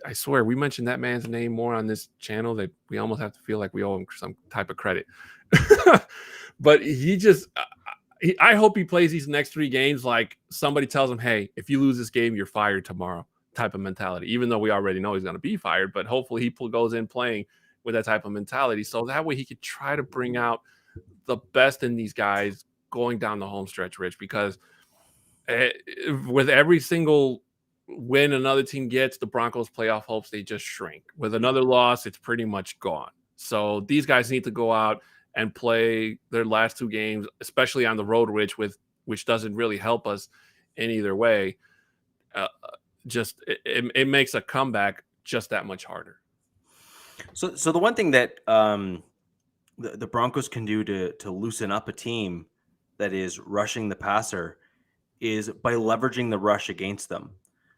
I swear, we mentioned that man's name more on this channel that we almost have to feel like we owe him some type of credit. But he just, I hope he plays these next 3 games like somebody tells him, hey, if you lose this game, you're fired tomorrow type of mentality, even though we already know he's going to be fired. But hopefully he goes in playing with that type of mentality. So that way he could try to bring out the best in these guys going down the home stretch, Rich, because with every single win another team gets, the Broncos playoff hopes, they just shrink. With another loss, it's pretty much gone. So these guys need to go out and play their last 2 games, especially on the road, which doesn't really help us in either way. It makes a comeback just that much harder. So the one thing that the Broncos can do to loosen up a team that is rushing the passer is by leveraging the rush against them.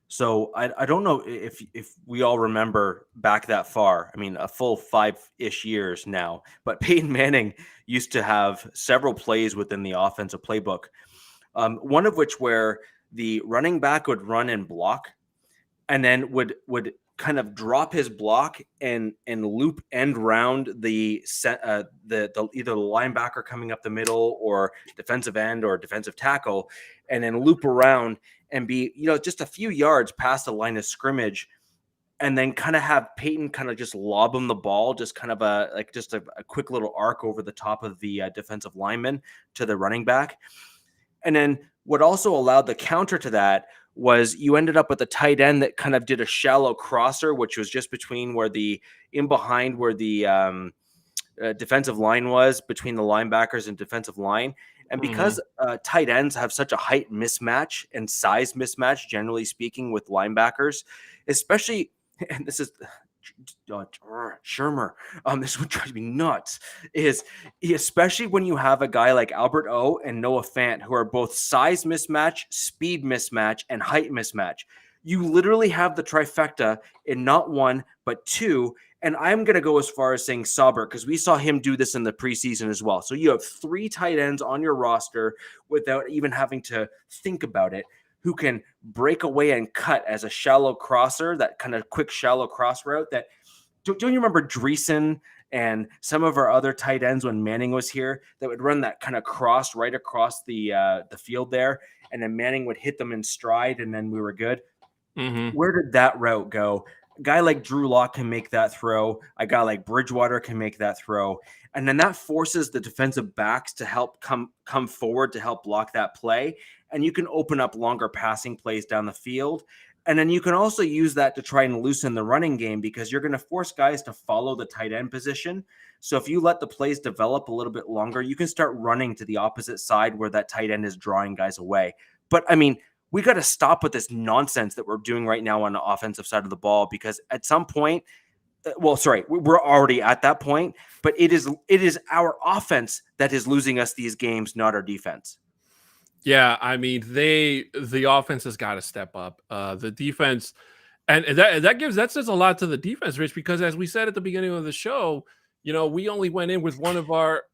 So I don't know if we all remember back that far. I mean, a full 5-ish years now. But Peyton Manning used to have several plays within the offensive playbook. One of which where the running back would run and block, and then would kind of drop his block and loop end round the either the linebacker coming up the middle or defensive end or defensive tackle, and then loop around and be, just a few yards past the line of scrimmage, and then kind of have Peyton kind of just lob him the ball, just kind of a quick little arc over the top of the defensive lineman to the running back. And then what also allowed the counter to that was you ended up with a tight end that kind of did a shallow crosser, which was just between where the defensive line was, between the linebackers and defensive line. And because tight ends have such a height mismatch and size mismatch, generally speaking, with linebackers, especially, and this is Shurmur, this would drive me nuts, is especially when you have a guy like Albert O and Noah Fant, who are both size mismatch, speed mismatch, and height mismatch. You literally have the trifecta in not 1, but 2. And I'm going to go as far as saying Saubert, because we saw him do this in the preseason as well. So you have 3 tight ends on your roster without even having to think about it, who can break away and cut as a shallow crosser, that kind of quick shallow cross route. That don't you remember Dreesen and some of our other tight ends when Manning was here that would run that kind of cross right across the field there, and then Manning would hit them in stride, and then we were good. Mm-hmm. Where did that route go? A guy like Drew Lock can make that throw. A guy like Bridgewater can make that throw. And then that forces the defensive backs to help come forward to help block that play. And you can open up longer passing plays down the field. And then you can also use that to try and loosen the running game, because you're going to force guys to follow the tight end position. So if you let the plays develop a little bit longer, you can start running to the opposite side where that tight end is drawing guys away. But I mean, we got to stop with this nonsense that we're doing right now on the offensive side of the ball, because at some point, we're already at that point, but it is our offense that is losing us these games, not our defense. Yeah, I mean, the offense has got to step up. The defense, and that says a lot to the defense, Rich, because as we said at the beginning of the show, we only went in with one of our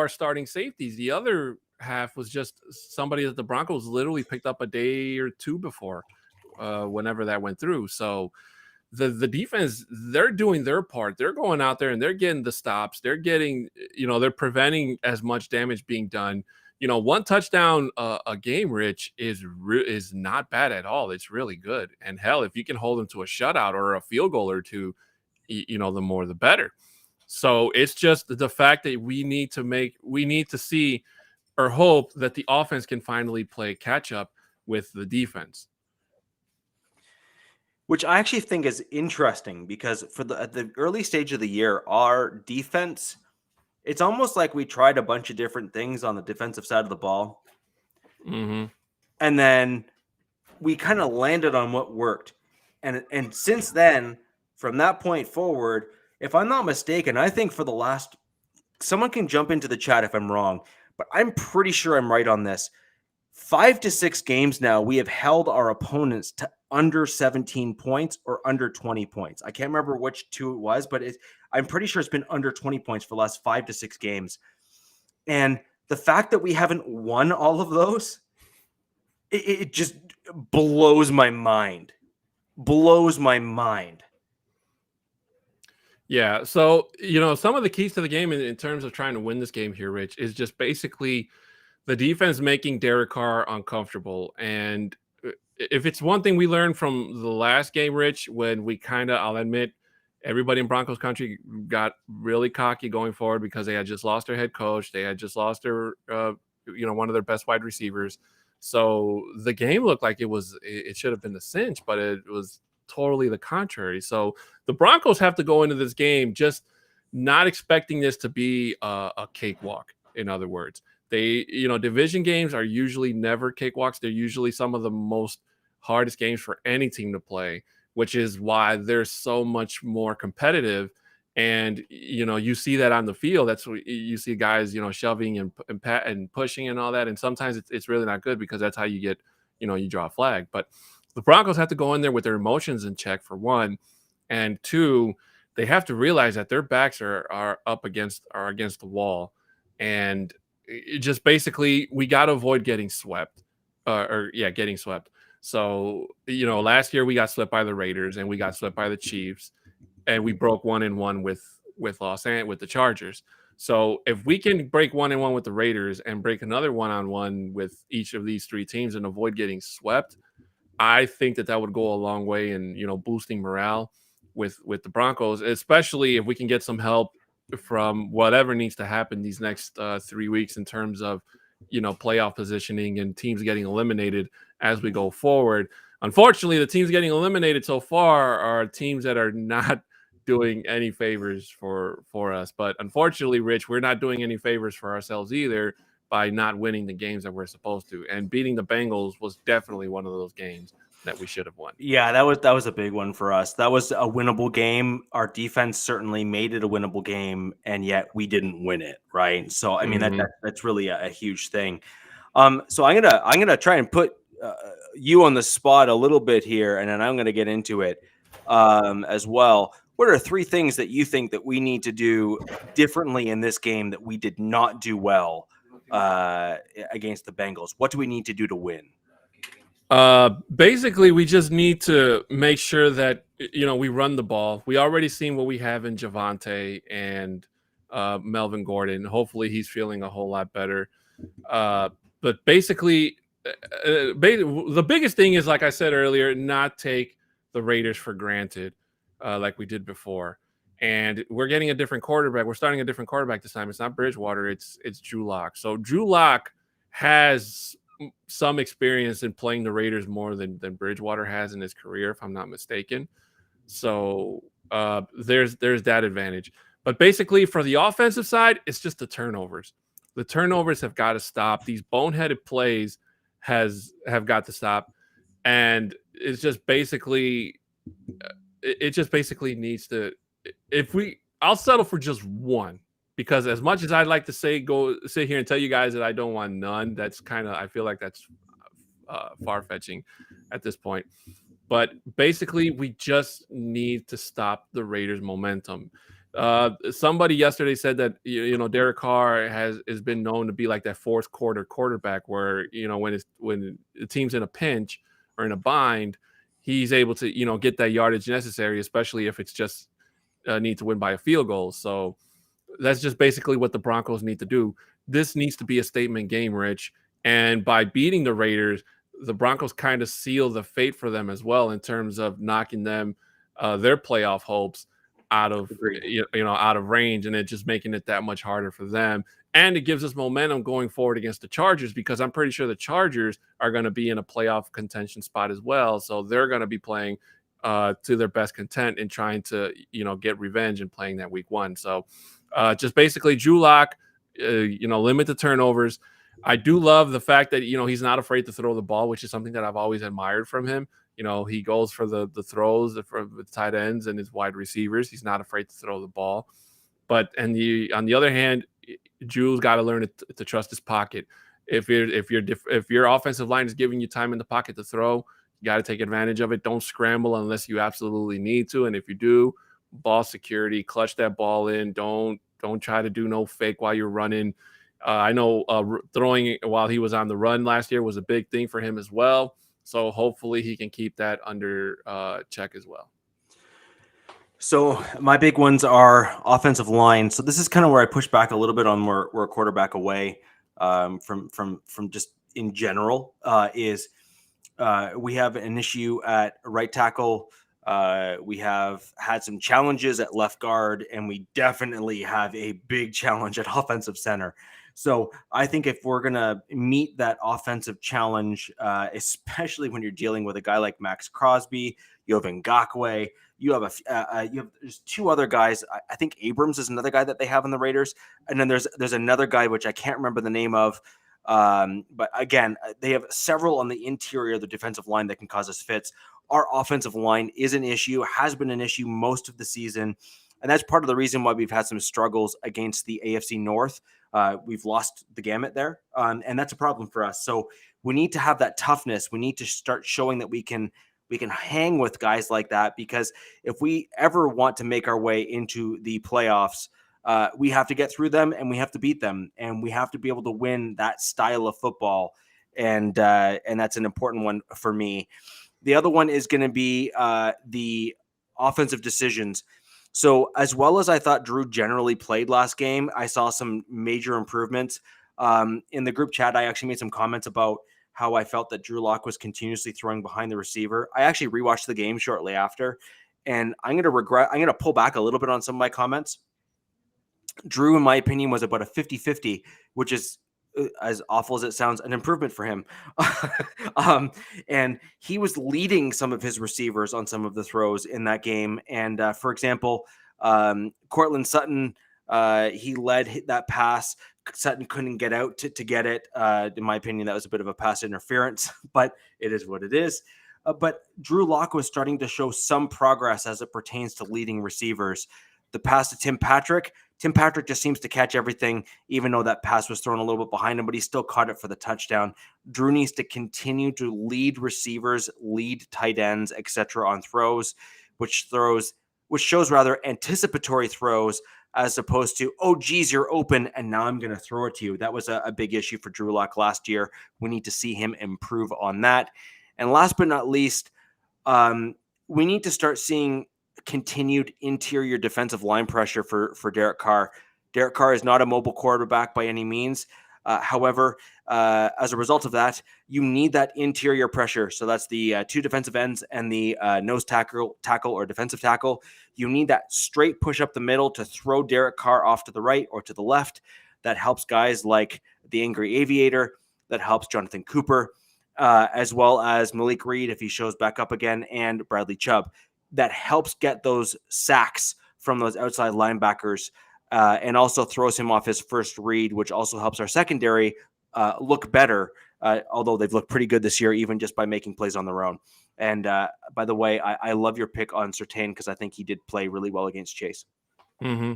starting safeties. The other half was just somebody that the Broncos literally picked up a day or 2 before, whenever that went through. So the defense, they're doing their part. They're going out there and they're getting the stops. They're getting, they're preventing as much damage being done. 1 touchdown a game, Rich, is not bad at all. It's really good. And hell, if you can hold them to a shutout or a field goal or 2, the more the better. So it's just the fact that we need to see or hope that the offense can finally play catch up with the defense. Which I actually think is interesting, because at the early stage of the year, our defense, it's almost like we tried a bunch of different things on the defensive side of the ball. Mm-hmm. And then we kind of landed on what worked. And since then, from that point forward, if I'm not mistaken, I think for the last, someone can jump into the chat if I'm wrong, but I'm pretty sure I'm right on this. 5 to 6 games now, we have held our opponents to under 17 points or under 20 points. I can't remember which two it was, but I'm pretty sure it's been under 20 points for the last 5 to 6 games. And the fact that we haven't won all of those, it just blows my mind. Blows my mind. Yeah. So, some of the keys to the game in terms of trying to win this game here, Rich, is just basically the defense making Derek Carr uncomfortable. And if it's one thing we learned from the last game, Rich, when we I'll admit, everybody in Broncos country got really cocky going forward because they had just lost their head coach. They had just lost their, one of their best wide receivers. So the game looked like it should have been a cinch, but it was totally the contrary. So the Broncos have to go into this game just not expecting this to be a cakewalk. In other words, division games are usually never cakewalks. They're usually some of the most hardest games for any team to play, which is why they're so much more competitive. And, you see that on the field. That's what you see guys, shoving and pushing and all that. And sometimes it's really not good because that's how you get, you draw a flag. But the Broncos have to go in there with their emotions in check, for one. And two, they have to realize that their backs are against the wall. And it just basically, we got to avoid getting swept getting swept. So, last year we got swept by the Raiders and we got swept by the Chiefs, and we broke 1-1 with the Chargers. So if we can break 1-1 with the Raiders and break another 1-on-1 with each of these three teams and avoid getting swept, I think that would go a long way in, boosting morale with the Broncos, especially if we can get some help from whatever needs to happen these next 3 weeks in terms of, playoff positioning and teams getting eliminated as we go forward. Unfortunately, the teams getting eliminated so far are teams that are not doing any favors for us. But unfortunately, Rich, we're not doing any favors for ourselves either by not winning the games that we're supposed to. And beating the Bengals was definitely one of those games that we should have won. Yeah, that was a big one for us. That was a winnable game. Our defense certainly made it a winnable game, and yet we didn't win it, right? So I mean that's really a huge thing. So I'm gonna try and put you on the spot a little bit here, and then I'm gonna get into it as well. What are 3 things that you think that we need to do differently in this game that we did not do well against the Bengals? What do we need to do to win? Basically, we just need to make sure that, we run the ball. We already seen what we have in Javonte and Melvin Gordon. Hopefully he's feeling a whole lot better. But basically, the biggest thing is, like I said earlier, not take the Raiders for granted like we did before. And we're getting a different quarterback. We're starting a different quarterback this time. It's not Bridgewater. It's Drew Lock. So Drew Lock has some experience in playing the Raiders more than Bridgewater has in his career, if I'm not mistaken. So there's that advantage. But basically, for the offensive side, it's just the turnovers. The turnovers have got to stop. These boneheaded plays have got to stop. And it's just basically needs to. I'll settle for just one, because as much as I'd like to sit here and tell you guys that I don't want none, that's I feel like that's far-fetching at this point. But basically, we just need to stop the Raiders' momentum. Somebody yesterday said that Derek Carr has been known to be like that fourth quarter quarterback, where when the team's in a pinch or in a bind, he's able to get that yardage necessary, especially if it's just need to win by a field goal. So that's just basically what the Broncos need to do. This needs to be a statement game, Rich. And by beating the Raiders, the Broncos kind of seal the fate for them as well, in terms of knocking them their playoff hopes out of out of range, and it just making it that much harder for them. And it gives us momentum going forward against the Chargers, because I'm pretty sure the Chargers are going to be in a playoff contention spot as well. So they're going to be playing to their best content and trying to get revenge and playing that week 1. So just basically Drew Lock, limit the turnovers. I do love the fact that he's not afraid to throw the ball, which is something that I've always admired from him. He goes for the throws from the tight ends and his wide receivers. He's not afraid to throw the ball. But on the other hand, Drew's got to learn to trust his pocket. If your offensive line is giving you time in the pocket to throw, you got to take advantage of it. Don't scramble unless you absolutely need to. And if you do, ball security, clutch that ball in. Don't try to do no fake while you're running. I know throwing while he was on the run last year was a big thing for him as well. So hopefully he can keep that under check as well. So my big ones are offensive line. So this is kind of where I push back a little bit on where a quarterback away from just in general is we have an issue at right tackle. We have had some challenges at left guard, and we definitely have a big challenge at offensive center. So I think if we're going to meet that offensive challenge, especially when you're dealing with a guy like Max Crosby, you have Ngakoue, you have there's two other guys. I think Abrams is another guy that they have in the Raiders. And then there's another guy, which I can't remember the name of. But again, they have several on the interior of the defensive line that can cause us fits. Our offensive line is an issue, has been an issue most of the season. And that's part of the reason why we've had some struggles against the AFC North. We've lost the gamut there. And that's a problem for us. So we need to have that toughness. We need to start showing that we can hang with guys like that, because if we ever want to make our way into the playoffs, we have to get through them and we have to beat them, and we have to be able to win that style of football. And that's an important one for me. The other one is going to be the offensive decisions. So as well as I thought Drew generally played last game, I saw some major improvements. In the group chat, I actually made some comments about how I felt that Drew Lock was continuously throwing behind the receiver. I actually rewatched the game shortly after, and I'm going to pull back a little bit on some of my comments. Drew, in my opinion, was about a 50-50, which is, as awful as it sounds, an improvement for him. And he was leading some of his receivers on some of the throws in that game. And for example, Cortland Sutton, he led that pass. Sutton couldn't get out to get it. In my opinion, that was a bit of a pass interference, but it is what it is. But Drew Lock was starting to show some progress as it pertains to leading receivers. The pass to Tim Patrick just seems to catch everything, even though that pass was thrown a little bit behind him, but he still caught it for the touchdown. Drew needs to continue to lead receivers, lead tight ends, etc. on throws, which shows rather anticipatory throws, as opposed to, oh, geez, you're open, and now I'm going to throw it to you. That was a big issue for Drew Lock last year. We need to see him improve on that. And last but not least, we need to start seeing continued interior defensive line pressure for Derek Carr. Derek Carr is not a mobile quarterback by any means. However, as a result of that, you need that interior pressure. So that's the two defensive ends and the nose tackle or defensive tackle. You need that straight push up the middle to throw Derek Carr off to the right or to the left. That helps guys like the Angry Aviator. That helps Jonathan Cooper, as well as Malik Reed if he shows back up again, and Bradley Chubb. That helps get those sacks from those outside linebackers, and also throws him off his first read, which also helps our secondary look better, although they've looked pretty good this year, even just by making plays on their own. And by the way, I love your pick on Surtain, because I think he did play really well against Chase. Mm-hmm.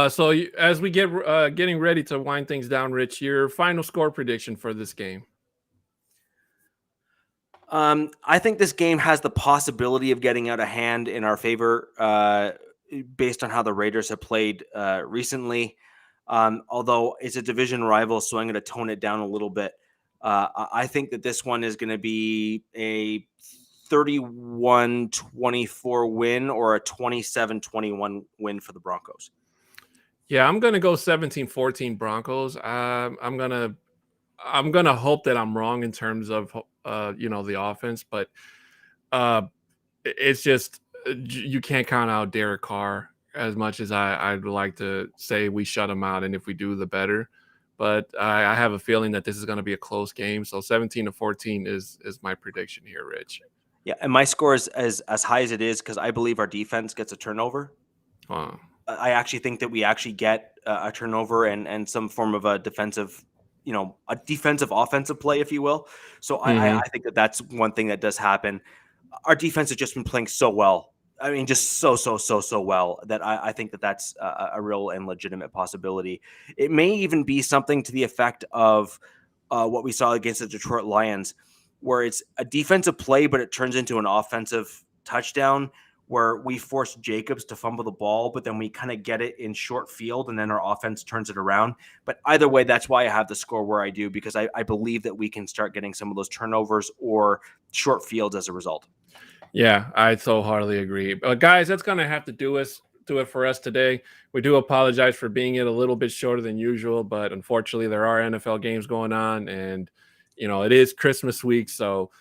So as we get getting ready to wind things down, Rich, your final score prediction for this game? I think this game has the possibility of getting out of hand in our favor, based on how the Raiders have played recently. Although it's a division rival, so I'm going to tone it down a little bit. I think that this one is going to be a 31-24 win or a 27-21 win for the Broncos. Yeah, I'm going to go 17-14 Broncos. I'm going to hope that I'm wrong in terms of the offense, but it's just you can't count out Derek Carr as much as I'd like to say we shut him out, and if we do, the better. But I have a feeling that this is going to be a close game. So 17-14 is my prediction here, Rich. Yeah, and my score is as high as it is because I believe our defense gets a turnover. Wow. I actually think that we actually get a turnover and some form of a defensive offensive play, if you will. So I think that that's one thing that does happen. Our defense has just been playing so well I mean, just so well that I think that's a real and legitimate possibility. It may even be something to the effect of what we saw against the Detroit Lions, where it's a defensive play, but it turns into an offensive touchdown where we force Jacobs to fumble the ball, but then we kind of get it in short field and then our offense turns it around. But either way, that's why I have the score where I do, because I believe that we can start getting some of those turnovers or short fields as a result. Yeah, I so heartily agree. But guys, that's going to have to do it for us today. We do apologize for being it a little bit shorter than usual, but unfortunately there are NFL games going on and, it is Christmas week. So,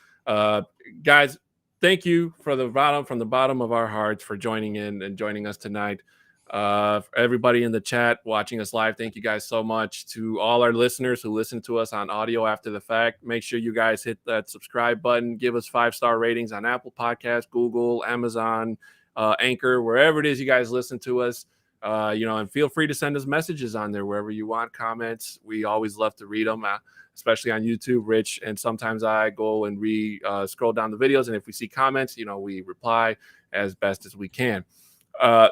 guys, thank you from the bottom of our hearts for joining in and joining us tonight. For everybody in the chat watching us live, thank you guys so much. To all our listeners who listen to us on audio after the fact, make sure you guys hit that subscribe button, give us 5-star ratings on Apple Podcasts, Google, Amazon, Anchor, wherever it is you guys listen to us. And feel free to send us messages on there wherever you want, comments. We always love to read them, especially on YouTube. Rich and sometimes I go and scroll down the videos, and if we see comments, we reply as best as we can.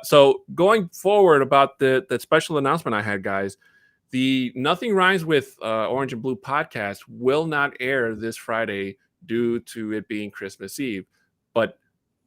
So going forward about that special announcement I had, guys, the Nothing Rhymes with Orange and Blue podcast will not air this Friday due to it being Christmas Eve. But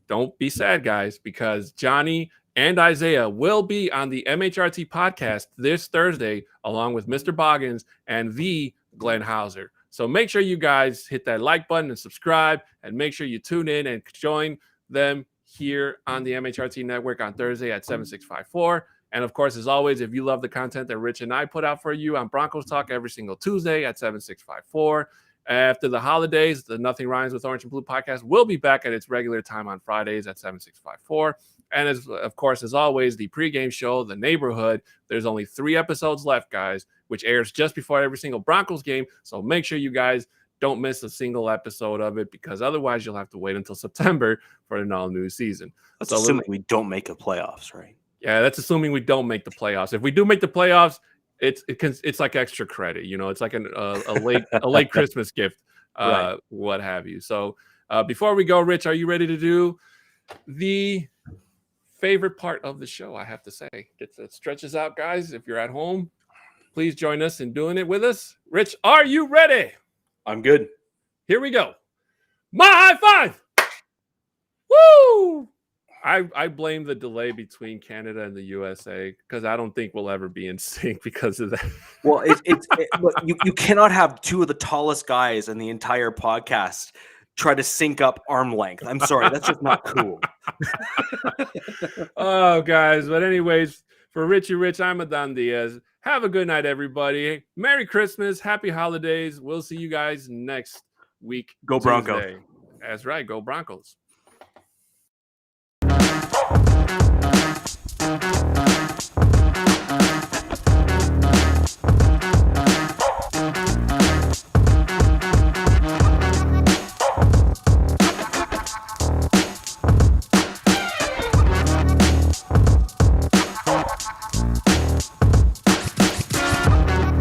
don't be sad, guys, because Johnny and Isaiah will be on the MHRT podcast this Thursday, along with Mr. Boggins and the Glenn Hauser. So make sure you guys hit that like button and subscribe, and make sure you tune in and join them here on the MHRT Network on Thursday at 7654. And of course, as always, if you love the content that Rich and I put out for you on Broncos Talk every single Tuesday at 7654. After the holidays, the Nothing Rhymes with Orange and Blue podcast will be back at its regular time on Fridays at 7654. And as always, the pregame show, The Neighborhood, there's only 3 episodes left, guys, which airs just before every single Broncos game. So make sure you guys don't miss a single episode of it, because otherwise you'll have to wait until September for an all-new season. That's assuming we don't make the playoffs, right? Yeah, that's assuming we don't make the playoffs. If we do make the playoffs, it's like extra credit. It's like a late Christmas gift, right. What have you. So before we go, Rich, are you ready to do the favorite part of the show? I have to say, it stretches out, guys. If you're at home, please join us in doing it with us. Rich, are you ready? I'm good. Here we go. My high five. Woo! I blame the delay between Canada and the USA, because I don't think we'll ever be in sync because of that. Well, look, you cannot have 2 of the tallest guys in the entire podcast try to sync up arm length. I'm sorry, that's just not cool. Oh, guys. But anyways, for Richie Rich, I'm Adon Diaz. Have a good night, everybody. Merry Christmas. Happy holidays. We'll see you guys next week. Go Broncos. That's right. Go Broncos.